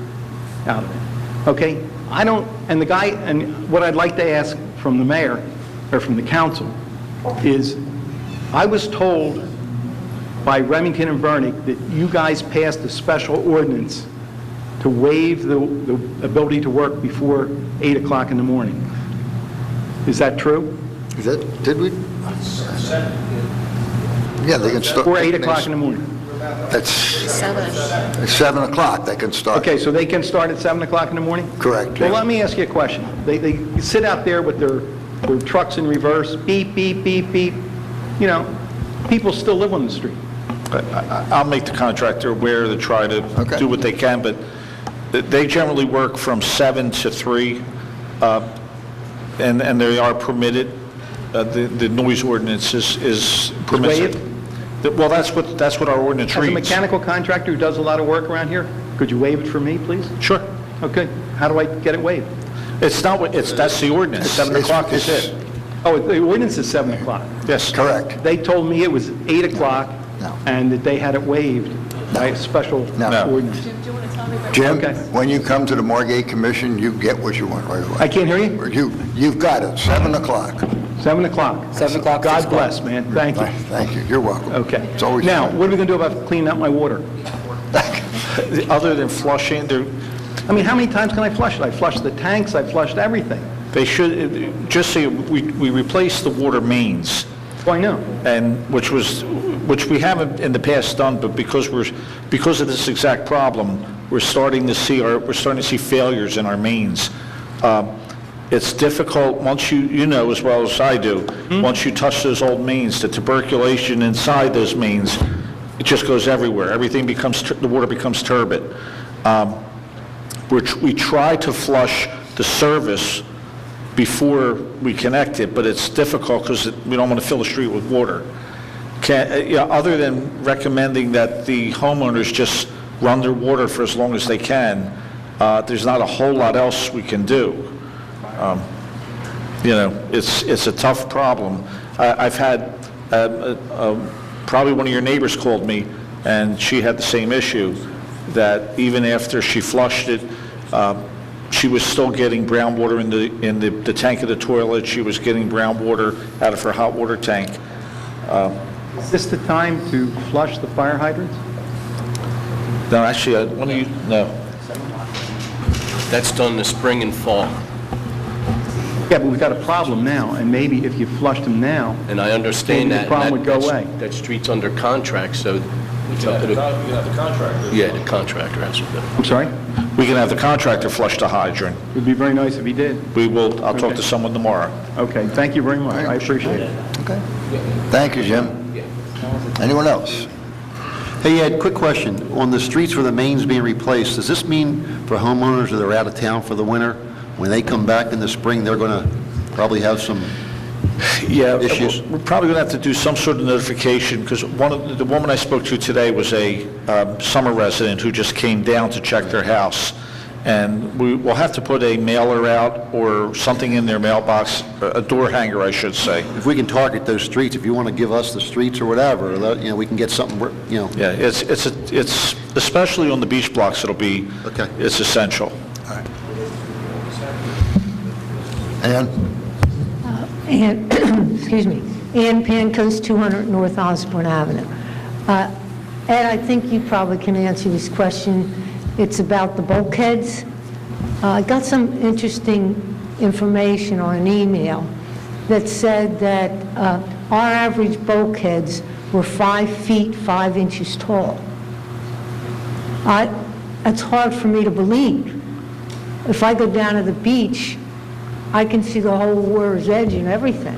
out of it. Okay? And what I'd like to ask from the mayor, or from the council, is I was told by Remington and Vernick that you guys passed a special ordinance to waive the ability to work before 8 o'clock in the morning. Is that true? Did we? Yeah, they can start. Or 8 o'clock in the morning? That's 7 o'clock. They can start. Okay, so they can start at 7 o'clock in the morning? Correct. Well, let me ask you a question. They sit out there with their trucks in reverse, beep, beep, beep, beep. People still live on the street. I'll make the contractor aware to try to do what they can, but they generally work from 7 to 3, and they are permitted. The noise ordinance is permissive. Well, that's what our ordinance As reads. a mechanical contractor who does a lot of work around here, could you waive it for me, please? Sure. Okay. How do I get it waived? It's not what, that's the ordinance. 7 o'clock is it. Oh, the ordinance is 7 o'clock. Yes. Correct. They told me it was 8 o'clock and that they had it waived by a special ordinance. Jim, Okay. when you come to the Margate Commission, you get what you want right away. I can't hear you? You've got it, 7 o'clock. 7 o'clock. 7 o'clock. God bless, man. Thank you. Thank you. You're welcome. Okay. It's always Now, fun. what are we going to do about cleaning up my water? Other than flushing, I mean, how many times can I flush it? I flushed the tanks, I flushed everything. they should, just so we replaced the water mains. Oh, I know. And which we haven't in the past done, but because of this exact problem, we're starting to see failures in our mains. It's difficult once you know as well as I do. Once you touch those old mains, the tuberculation inside those mains, it just goes everywhere. The water becomes turbid. We try to flush the service before we connect it, but it's difficult because we don't want to fill the street with water. Other than recommending that the homeowners just run their water for as long as they can, there's not a whole lot else we can do. It's a tough problem. I've had probably one of your neighbors called me, and she had the same issue, that even after she flushed it, she was still getting brown water in the tank of the toilet. She was getting brown water out of her hot water tank. Is this the time to flush the fire hydrants? No, actually, That's done in the spring and fall. Yeah, but we've got a problem now, and maybe if you flushed them now, And I understand maybe that. the problem would go that's- away. That street's under contract, so it's up to the... Yeah, the contractor has to do it. I'm sorry? We can have the contractor flush the hydrant. It would be very nice if he did. I'll talk to someone tomorrow. Okay, thank you very much. I appreciate it. Okay. Thank you, Jim. Anyone else? Hey, Ed, quick question. On the streets where the main's being replaced, does this mean for homeowners that are out of town for the winter, when they come back in the spring, they're going to probably have some issues? We're probably going to have to do some sort of notification, because the woman I spoke to today was a summer resident who just came down to check their house. And we'll have to put a mailer out or something in their mailbox, a door hanger, I should say. If we can target those streets, if you want to give us the streets or whatever, we can get something, Yeah, it's especially on the beach blocks, it's essential. Ann? And, excuse me, Ann Pancoast, 200 North Osborne Avenue. Ed, I think you probably can answer this question. It's about the bulkheads. I got some interesting information on an email that said that our average bulkheads were 5 feet 5 inches tall. That's hard for me to believe. If I go down to the beach, I can see the whole water's edge and everything.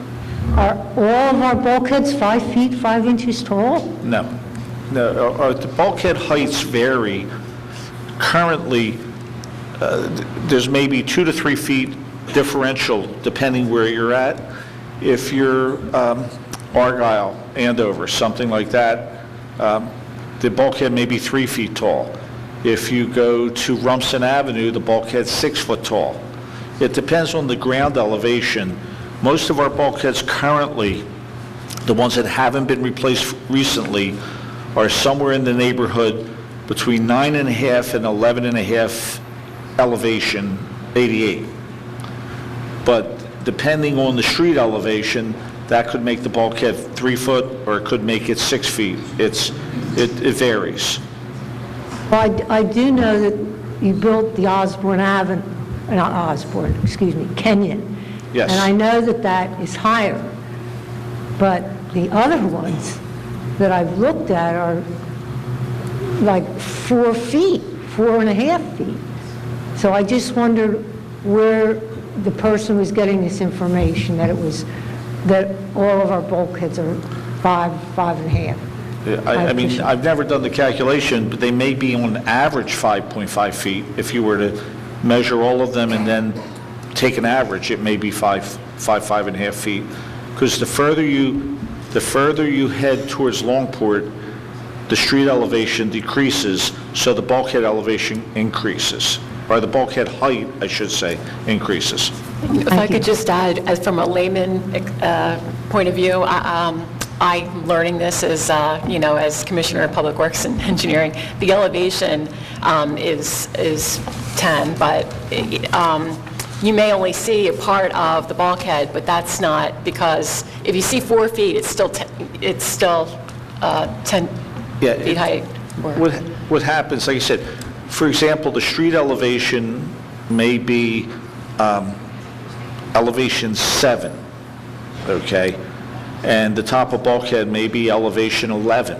Are all of our bulkheads 5 feet 5 inches tall? No. The bulkhead heights vary. Currently, there's maybe 2 to 3 feet differential depending where you're at. If you're Argyle, Andover, something like that, the bulkhead may be 3 feet tall. If you go to Rumson Avenue, the bulkhead's 6 foot tall. It depends on the ground elevation. Most of our bulkheads currently, the ones that haven't been replaced recently, are somewhere in the neighborhood between 9.5 and 11.5 elevation, 88. But depending on the street elevation, that could make the bulkhead 3 foot or it could make it 6 feet. It varies. Well, I do know that you built the Osborne Avenue, not Osborne, excuse me, Kenyon. Yes. And I know that that is higher, but the other ones that I've looked at are like 4 feet, 4.5 feet. So I just wondered where the person was getting this information, that all of our bulkheads are 5.5. I mean, I've never done the calculation, but they may be on average 5.5 feet. If you were to measure all of them and then take an average, it may be 5.5 feet. Because the further you head towards Longport, the street elevation decreases, so the bulkhead elevation increases, or the bulkhead height, I should say, increases. If I could just add, as from a layman point of view, I'm learning this as Commissioner of Public Works and Engineering. The elevation is 10, but you may only see a part of the bulkhead, but that's not, because if you see 4 feet, it's still 10 feet high. What happens, like I said, for example, the street elevation may be elevation 7, okay? And the top of bulkhead may be elevation 11.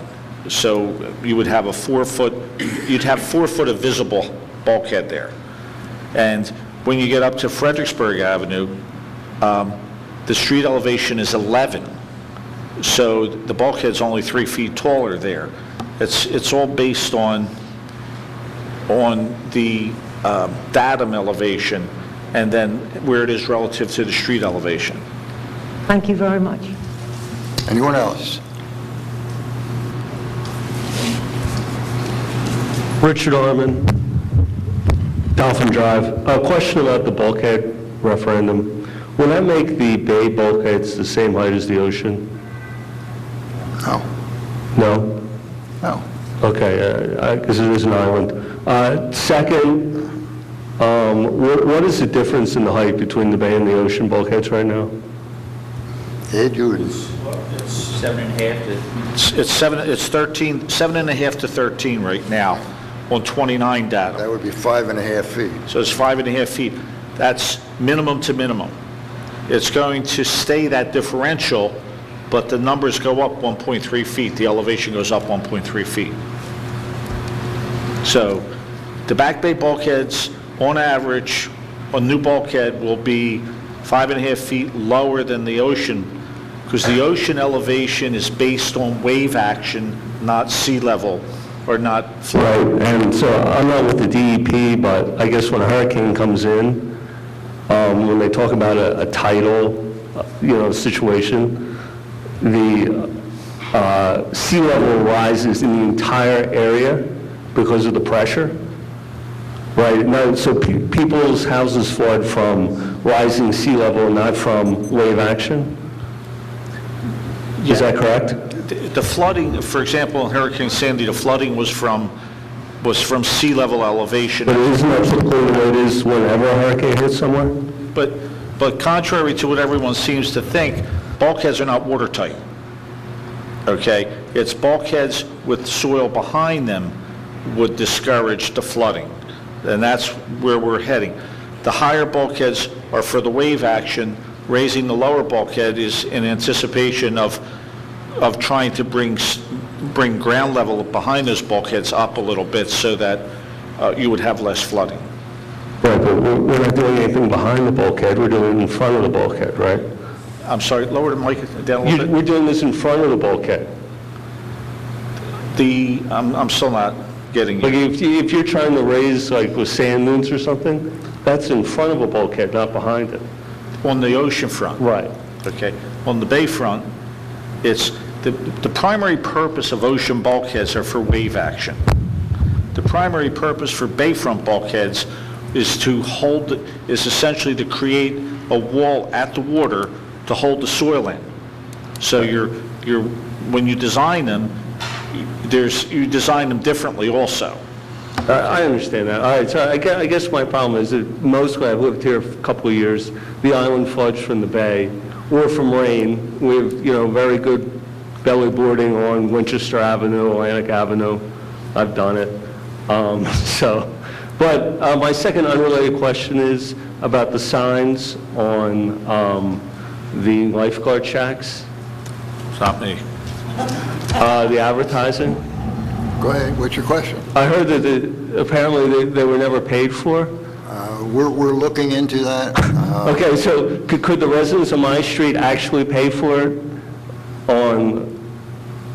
So you would have you'd have 4 foot of visible bulkhead there. And when you get up to Fredericksburg Avenue, the street elevation is 11. So the bulkhead's only 3 feet taller there. It's all based on the datum elevation and then where it is relative to the street elevation. Thank you very much. Anyone else? Richard Arman, Dolphin Drive. A question about the bulkhead referendum. Will that make the bay bulkheads the same height as the ocean? No. No? No. Okay, because it is an island. Second, what is the difference in the height between the bay and the ocean bulkheads right now? Ed Jordan. It's 7.5 It's 7.5 to 13 right now on 29 data. That would be 5.5 feet. So it's 5.5 feet. That's minimum to minimum. it's going to stay that differential, but the numbers go up 1.3 feet, the elevation goes up 1.3 feet. So the back bay bulkheads, on average, a new bulkhead will be 5.5 feet lower than the ocean, because the ocean elevation is based on wave action, not sea level, or not flood. Right, and so I'm not with the DEP, but I guess when a hurricane comes in, when they talk about a tidal, situation, the sea level rises in the entire area because of the pressure. Right, now, so people's houses flood from rising sea level, not from wave action? Is that correct? The flooding, for example, in Hurricane Sandy, the flooding was from sea level elevation. But isn't that typically the way it is whenever a hurricane hits somewhere? But contrary to what everyone seems to think, bulkheads are not watertight. Okay? It's bulkheads with soil behind them would discourage the flooding. And that's where we're heading. The higher bulkheads are for the wave action. Raising the lower bulkhead is in anticipation of trying to bring ground level behind those bulkheads up a little bit so that you would have less flooding. Right, but we're not doing anything behind the bulkhead, we're doing it in front of the bulkhead, right? I'm sorry, lower the mic down a little bit. We're doing this in front of the bulkhead. I'm still not getting you. Like if you're trying to raise, like with sand dunes or something, that's in front of a bulkhead, not behind it. On the ocean front. Right. Okay. On the bay front, it's the primary purpose of ocean bulkheads are for wave action. The primary purpose for bayfront bulkheads is essentially to create a wall at the water to hold the soil in. So when you design them, you design them differently also. I understand that. All right, so I guess my problem is that mostly I've lived here for a couple of years. The island floods from the bay or from rain. We have, very good belly boarding on Winchester Avenue, Atlantic Avenue. I've done it. But my second unrelated question is about the signs on the lifeguard shacks. It's not me. The advertising. Go ahead, what's your question? I heard that apparently they were never paid for. We're looking into that. Okay, so could the residents of my street actually pay for it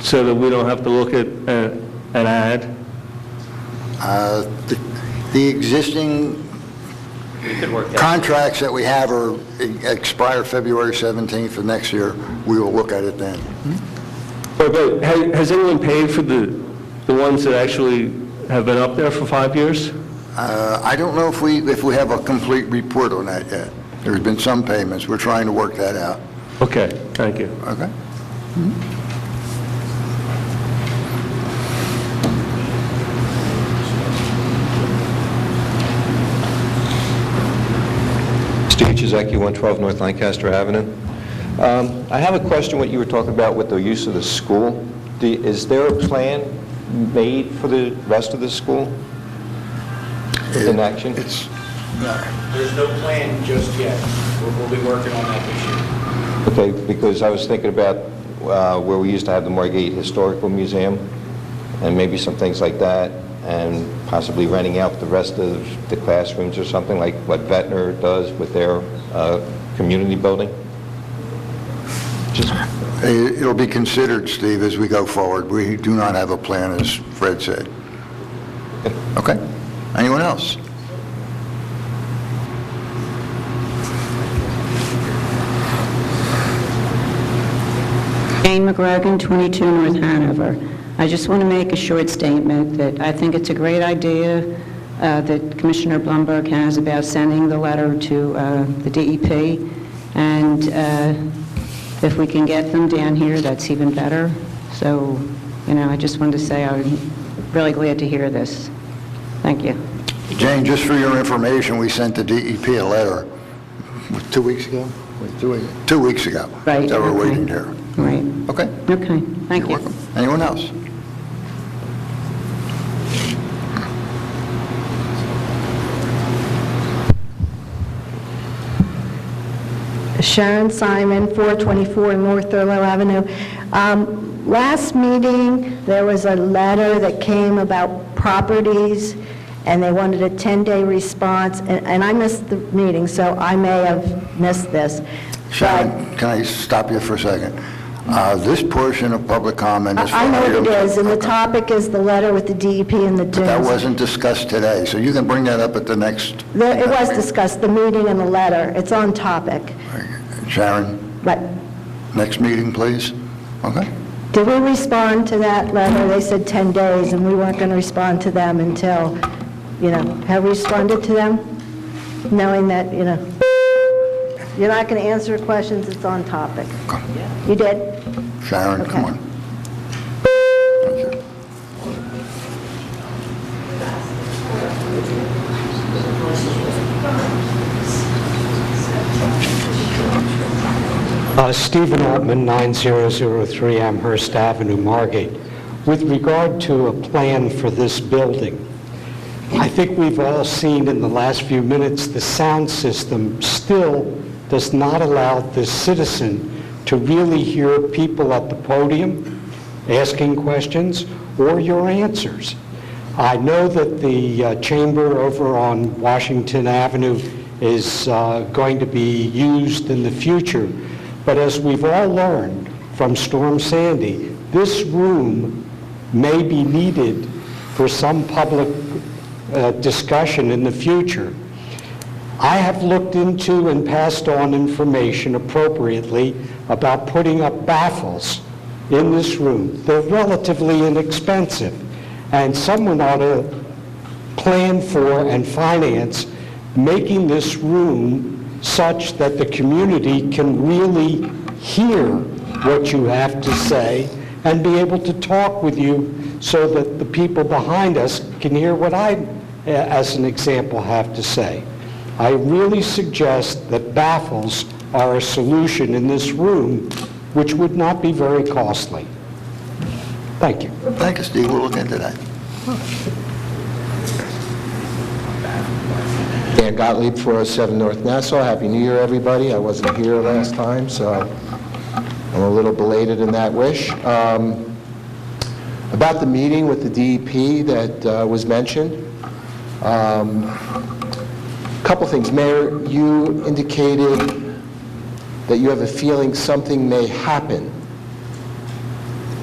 so that we don't have to look at an ad? The existing contracts that we have expire February 17th of next year. We will look at it then. But has anyone paid for the ones that actually have been up there for 5 years? I don't know if we have a complete report on that yet. There's been some payments. We're trying to work that out. Okay, thank you. Okay. Steve Chizecki, 112 North Lancaster Avenue. I have a question what you were talking about with the use of the school. Is there a plan made for the rest of the school in action? There's no plan just yet. We'll be working on that this year. Okay, because I was thinking about where we used to have the Margate Historical Museum and maybe some things like that, and possibly renting out the rest of the classrooms or something like what Ventnor does with their community building. It'll be considered, Steve, as we go forward. We do not have a plan, as Fred said. Okay. Anyone else? Jane McGragan, 22 North Hanover. I just want to make a short statement that I think it's a great idea that Commissioner Blumberg has about sending the letter to the DEP, and if we can get them down here, that's even better. So, I just wanted to say I'm really glad to hear this. Thank you. Jane, just for your information, we sent the DEP a letter 2 weeks ago? 2 weeks ago. Right. That we're waiting to hear. Right. Okay. Okay. Thank you. Welcome. Anyone else? Sharon Simon, 424 North Thurlow Avenue. Last meeting, there was a letter that came about properties, and they wanted a 10-day response, and I missed the meeting, so I may have missed this. Sharon, can I stop you for a second? This portion of public comment is for I know what it items- is, and the topic is the letter with the DEP and the dunes. That wasn't discussed today, so you can bring that up at the next... It was discussed, the meeting and the letter. It's on topic. Sharon, But next meeting, please. Okay? did we respond to that letter? They said 10 days, and we weren't going to respond to them until, have we responded to them? Knowing that, you're not going to answer questions, it's on topic. You did? Sharon, Okay. come on. Stephen Altman, 9003 Amherst Avenue, Margate. With regard to a plan for this building, I think we've all seen in the last few minutes the sound system still does not allow the citizen to really hear people at the podium asking questions or your answers. I know that the chamber over on Washington Avenue is going to be used in the future, but as we've all learned from Storm Sandy, this room may be needed for some public discussion in the future. I have looked into and passed on information appropriately about putting up baffles in this room. They're relatively inexpensive, and someone ought to plan for and finance making this room such that the community can really hear what you have to say and be able to talk with you so that the people behind us can hear what I, as an example, have to say. I really suggest that baffles are a solution in this room, which would not be very costly. Thank you. Thank you, Steve. We'll look into that. Dan Gottlieb, 407 North Nassau. Happy New Year, everybody. I wasn't here last time, so I'm a little belated in that wish. About the meeting with the DEP that was mentioned, a couple things. Mayor, you indicated that you have a feeling something may happen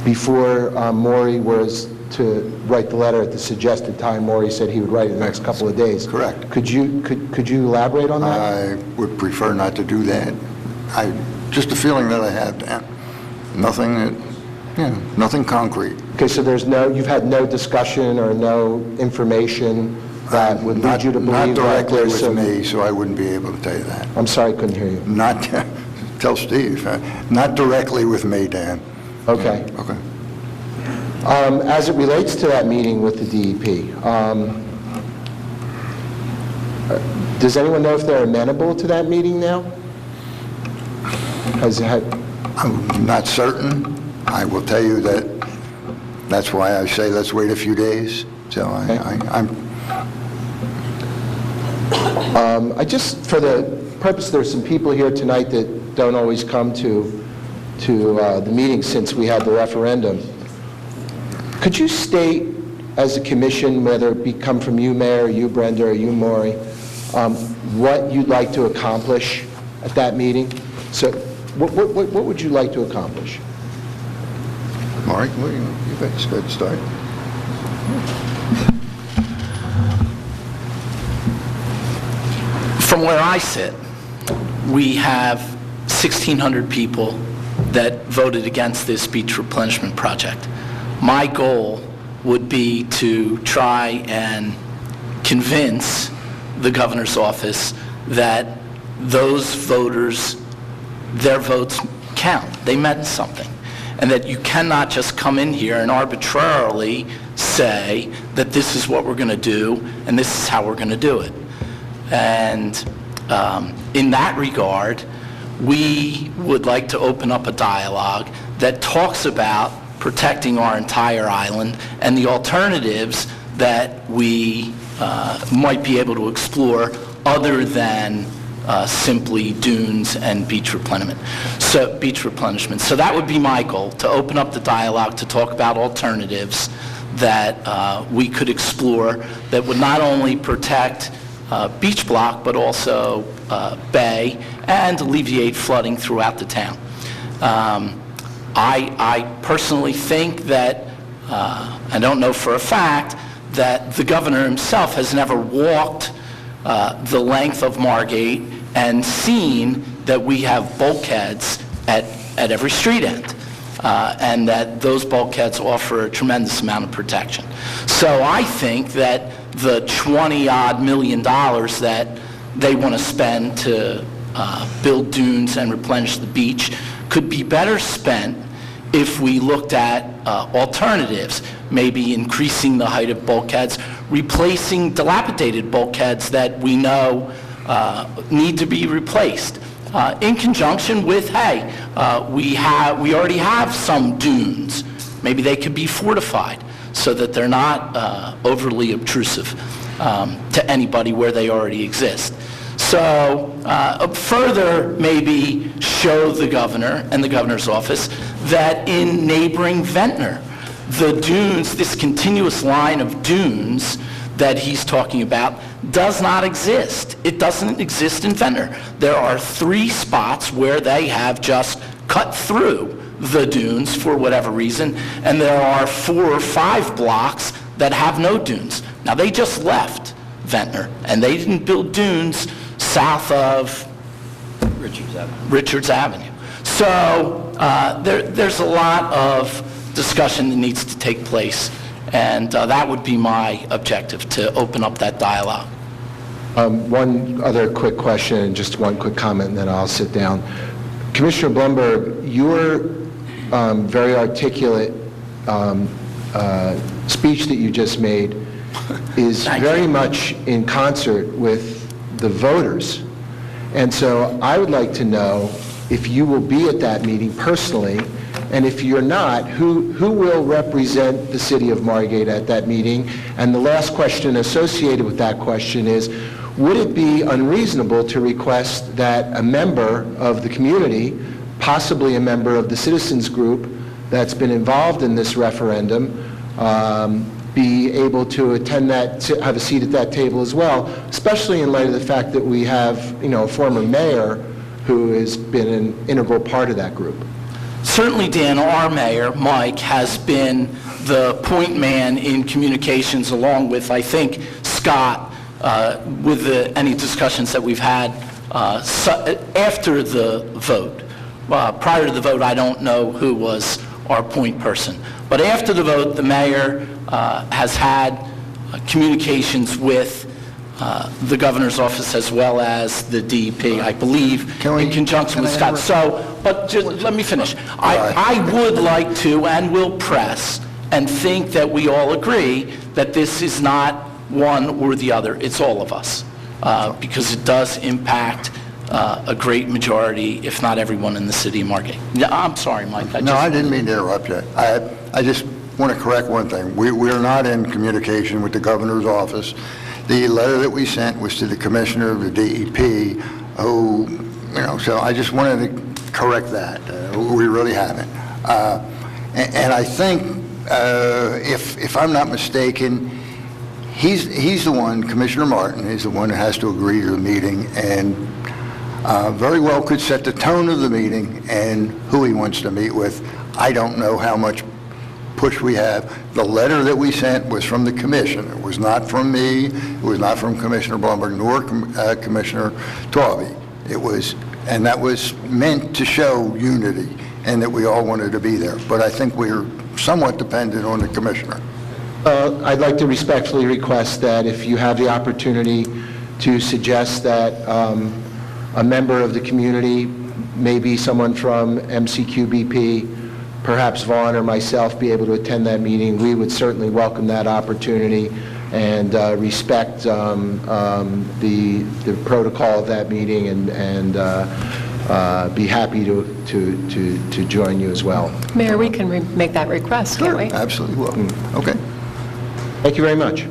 before Maury was to write the letter at the suggested time. Maury said he would write it in the next couple of days. Correct. Could you elaborate on that? I would prefer not to do that. Just a feeling that I had, nothing concrete. Okay, so you've had no discussion or no information that would lead you to believe Not that directly there's with some... me, so I wouldn't be able to tell you that. I'm sorry, I couldn't hear you. Tell Steve. Not directly with me, Dan. Okay. Okay. As it relates to that meeting with the DEP, does anyone know if they're amenable to that meeting now? I'm not certain. I will tell you that's why I say let's wait a few days. So I just, for the purpose, there's some people here tonight that don't always come to the meeting since we had the referendum. Could you state, as a commission, whether it come from you, Mayor, you, Brenda, or you, Maury, what you'd like to accomplish at that meeting? So, what would you like to accomplish? Maury, you guys could start. From where I sit, we have 1,600 people that voted against this beach replenishment project. My goal would be to try and convince the governor's office that those voters, their votes count. They meant something. And that you cannot just come in here and arbitrarily say that this is what we're going to do and this is how we're going to do it. And in that regard, we would like to open up a dialogue that talks about protecting our entire island and the alternatives that we might be able to explore other than simply dunes and beach replenishment. So that would be my goal, to open up the dialogue, to talk about alternatives that we could explore that would not only protect beach block, but also bay, and alleviate flooding throughout the town. I personally think that, I don't know for a fact, that the governor himself has never walked the length of Margate and seen that we have bulkheads at every street end, and that those bulkheads offer a tremendous amount of protection. So I think that the $20-odd million that they want to spend to build dunes and replenish the beach could be better spent if we looked at alternatives, maybe increasing the height of bulkheads, replacing dilapidated bulkheads that we know need to be replaced, in conjunction with, hey, we already have some dunes. Maybe they could be fortified so that they're not overly obtrusive to anybody where they already exist. So further, maybe show the governor and the governor's office that in neighboring Ventnor, the dunes, this continuous line of dunes that he's talking about, does not exist. It doesn't exist in Ventnor. There are 3 spots where they have just cut through the dunes for whatever reason, and there are 4 or 5 blocks that have no dunes. Now, they just left Ventnor, and they didn't build dunes south of Richards Avenue. So there's a lot of discussion that needs to take place, and that would be my objective, to open up that dialogue. One other quick question, just one quick comment, and then I'll sit down. Commissioner Blumberg, your very articulate speech that you just made is very much in concert with the voters. And so I would like to know if you will be at that meeting personally, and if you're not, who will represent the city of Margate at that meeting? And the last question associated with that question is, would it be unreasonable to request that a member of the community, possibly a member of the citizens group that's been involved in this referendum, be able to attend that, have a seat at that table as well, especially in light of the fact that we have, a former mayor who has been an integral part of that group? Certainly, Dan, our mayor, Mike, has been the point man in communications, along with, I think, Scott, with any discussions that we've had after the vote. Prior to the vote, I don't know who was our point person. But after the vote, the mayor has had communications with the governor's office as well as the DEP, I believe, in conjunction with Scott. But just let me finish. I would like to and will press and think that we all agree that this is not one or the other. It's all of us, because it does impact a great majority, if not everyone, in the city of Margate. I'm sorry, Mike. I didn't mean to interrupt you. I just want to correct one thing. We're not in communication with the governor's office. The letter that we sent was to the commissioner of the DEP, who, so I just wanted to correct that. We really haven't. And I think, if I'm not mistaken, he's the one, Commissioner Martin, is the one who has to agree to the meeting, and very well could set the tone of the meeting and who he wants to meet with. I don't know how much push we have. The letter that we sent was from the commission. It was not from me. It was not from Commissioner Blumberg nor Commissioner Tawby. And that was meant to show unity and that we all wanted to be there. But I think we're somewhat dependent on the commissioner. I'd like to respectfully request that if you have the opportunity to suggest that a member of the community, maybe someone from MCQBP, perhaps Vaughn or myself, be able to attend that meeting, we would certainly welcome that opportunity and respect the protocol of that meeting and be happy to join you as well. Mayor, we can make that request, can't we? Absolutely will. Okay. Thank you very much.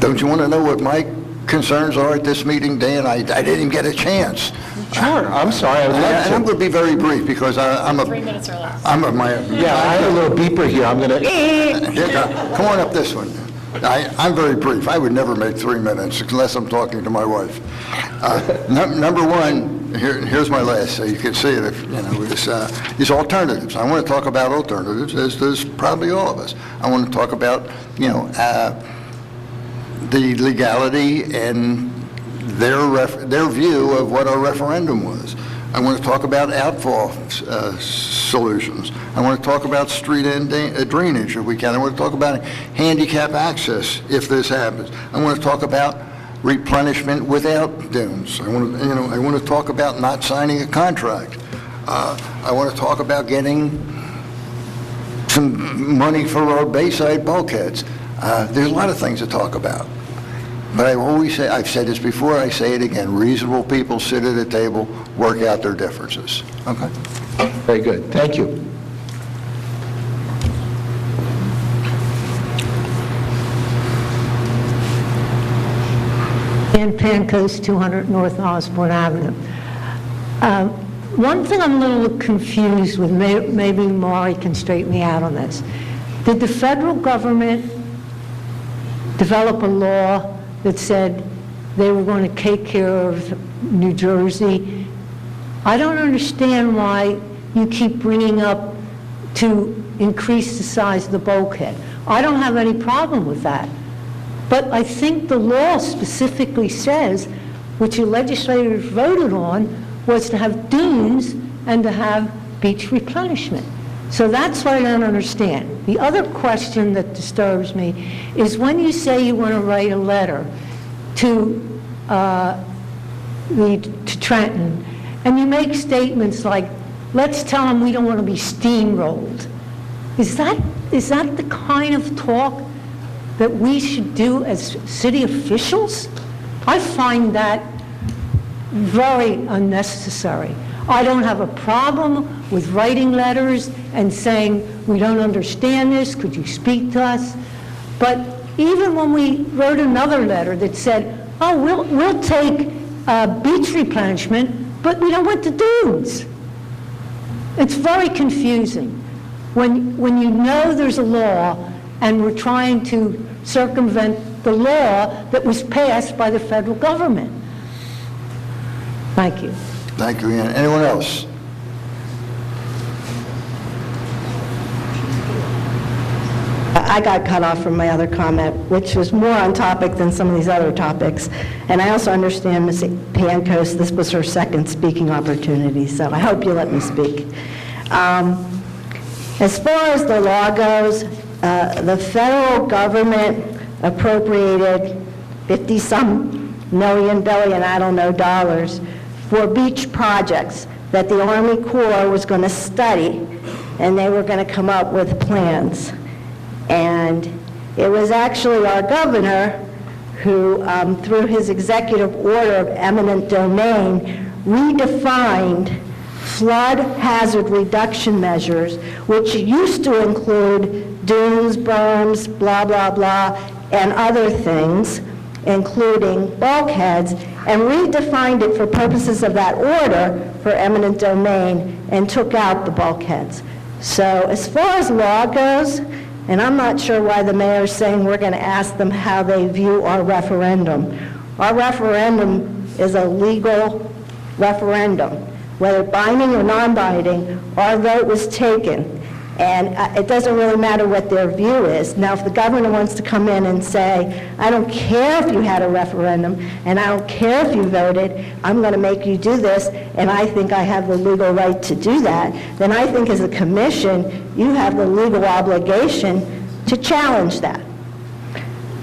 Don't you want to know what Mike concerns are at this meeting, Dan? I didn't even get a chance. Sure, I'm sorry, I would love to. And I'm going to be very brief because I'm a... 3 minutes or less. I'm a... Yeah, I have a little beeper here, I'm going to... Come on up this one. I'm very brief. I would never make 3 minutes unless I'm talking to my wife. Number one, here's my last, so you can see it, if, is alternatives. I want to talk about alternatives, as does probably all of us. I want to talk about, the legality and their view of what our referendum was. I want to talk about outfall solutions. I want to talk about street end drainage if we can. I want to talk about handicap access if this happens. I want to talk about replenishment without dunes. I want to talk about not signing a contract. I want to talk about getting some money for our Bayside bulkheads. There's a lot of things to talk about. But I've said this before, I say it again, reasonable people sit at a table, work out their differences. Okay? Very good, thank you. Ann Pancos, 200 North Osborne Avenue. One thing I'm a little confused with, maybe Maury can straighten me out on this. Did the federal government develop a law that said they were going to take care of New Jersey? I don't understand why you keep bringing up to increase the size of the bulkhead. I don't have any problem with that. But I think the law specifically says, which the legislators voted on, was to have dunes and to have beach replenishment. So that's what I don't understand. The other question that disturbs me is when you say you want to write a letter to Trenton, and you make statements like, let's tell them we don't want to be steamrolled. Is that the kind of talk that we should do as city officials? I find that very unnecessary. I don't have a problem with writing letters and saying, we don't understand this, could you speak to us? But even when we wrote another letter that said, oh, we'll take beach replenishment, but we don't want the dunes. It's very confusing. When you know there's a law and we're trying to circumvent the law that was passed by the federal government. Thank you. Thank you, Ian. Anyone else? I got cut off from my other comment, which was more on topic than some of these other topics. And I also understand Ms. Pancos, this was her second speaking opportunity, so I hope you let me speak. As far as the law goes, the federal government appropriated 50-some million, billion, I don't know, dollars for beach projects that the Army Corps was going to study, and they were going to come up with plans. And it was actually our governor who, through his executive order of eminent domain, redefined flood hazard reduction measures, which used to include dunes, berms, blah, blah, blah, and other things, including bulkheads, and redefined it for purposes of that order for eminent domain and took out the bulkheads. So as far as law goes, and I'm not sure why the mayor's saying we're going to ask them how they view our referendum. Our referendum is a legal referendum. Whether binding or non-binding, our vote was taken. And it doesn't really matter what their view is. Now, if the governor wants to come in and say, I don't care if you had a referendum, and I don't care if you voted, I'm going to make you do this, and I think I have the legal right to do that, then I think as a commission, you have the legal obligation to challenge that.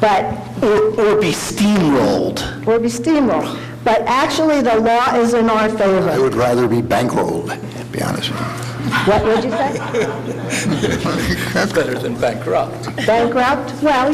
But Or be steamrolled. Or be steamrolled. But actually, the law is in our favor. I would rather be bankrolled, to be honest with you. What would you say? That's better than bankrupt. Bankrupt? Well,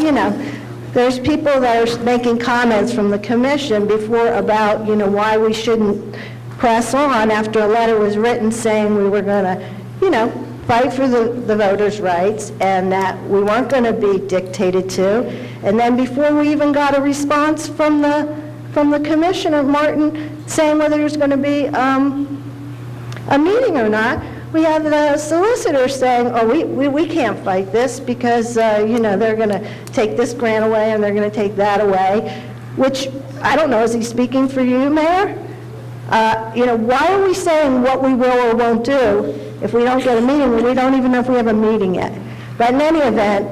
there's people that are making comments from the commission before about, why we shouldn't press on after a letter was written saying we were going to, fight for the voters' rights and that we weren't going to be dictated to. And then before we even got a response from the from the commissioner, Martin, saying whether there's going to be a meeting or not. We have the solicitor saying, oh, we can't fight this because, you know, they're going to take this grant away and they're going to take that away, which, I don't know, is he speaking for you, Mayor? You know, why are we saying what we will or won't do if we don't get a meeting when we don't even know if we have a meeting yet? But in any event,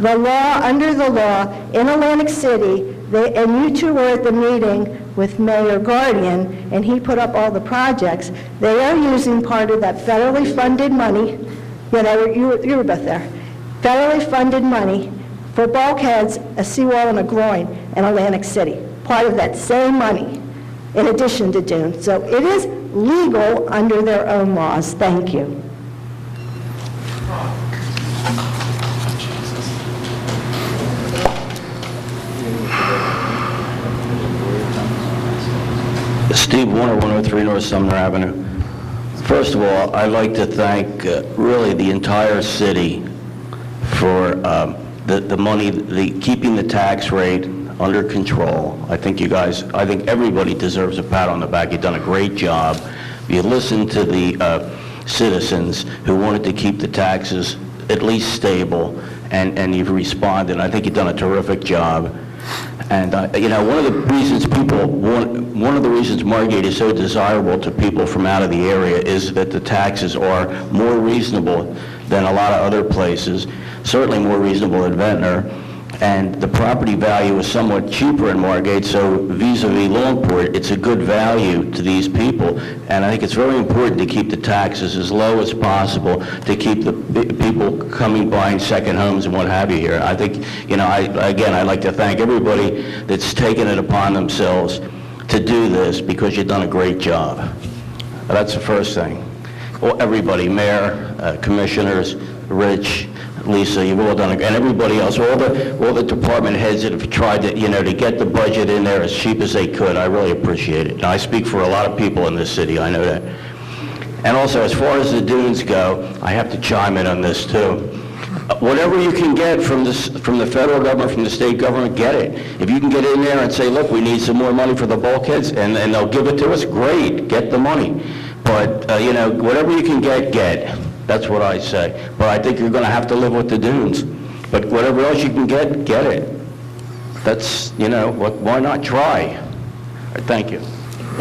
the law, under the law, in Atlantic City, and you two were at the meeting with Mayor Guardian, and he put up all the projects, they are using part of that federally funded money, you were both there, federally funded money for bulkheads, a seawall, and a groin in Atlantic City, part of that same money, in addition to dunes. So it is legal under their own laws. Thank you. Steve Warner, 103 North Sumner Avenue. First of all, I'd like to thank really the entire city for the money, keeping the tax rate under control. I think everybody deserves a pat on the back. You've done a great job. You listened to the citizens who wanted to keep the taxes at least stable, and you've responded. I think you've done a terrific job. And you know, one of the reasons Margate is so desirable to people from out of the area is that the taxes are more reasonable than a lot of other places, certainly more reasonable than Ventnor, and the property value is somewhat cheaper in Margate, so vis-a-vis Longport, it's a good value to these people, and I think it's very important to keep the taxes as low as possible to keep the people coming buying second homes and what have you here. I think, you know, I'd like to thank everybody that's taken it upon themselves to do this, because you've done a great job. That's the first thing. Well, everybody, Mayor, Commissioners, Rich, Lisa, you've all done it, and everybody else, all the department heads that have tried to, you know, to get the budget in there as cheap as they could. I really appreciate it. And I speak for a lot of people in this city, I know that. And also, as far as the dunes go, I have to chime in on this too. Whatever you can get from the federal government, from the state government, get it. If you can get in there and say, look, we need some more money for the bulkheads, and they'll give it to us, great, get the money. But, you know, whatever you can get. That's what I say. But I think you're going to have to live with the dunes. But whatever else you can get it. That's, you know, why not try? All right, thank you.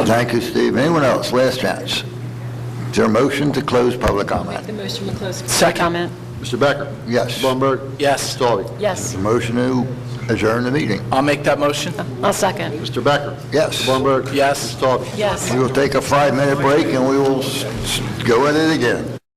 Thank you, Steve. Anyone else? Last chance. Is there a motion to close public comment? The motion to close public comment. Mr. Becker? Yes. Blumberg? Yes. Stalvey? Yes. The motion to adjourn the meeting. I'll make that motion. I'll second. Mr. Becker? Yes. Mr. Blumberg? Yes. Mr. Stalvey? Yes. We will take a 5-minute break and we will go at it again.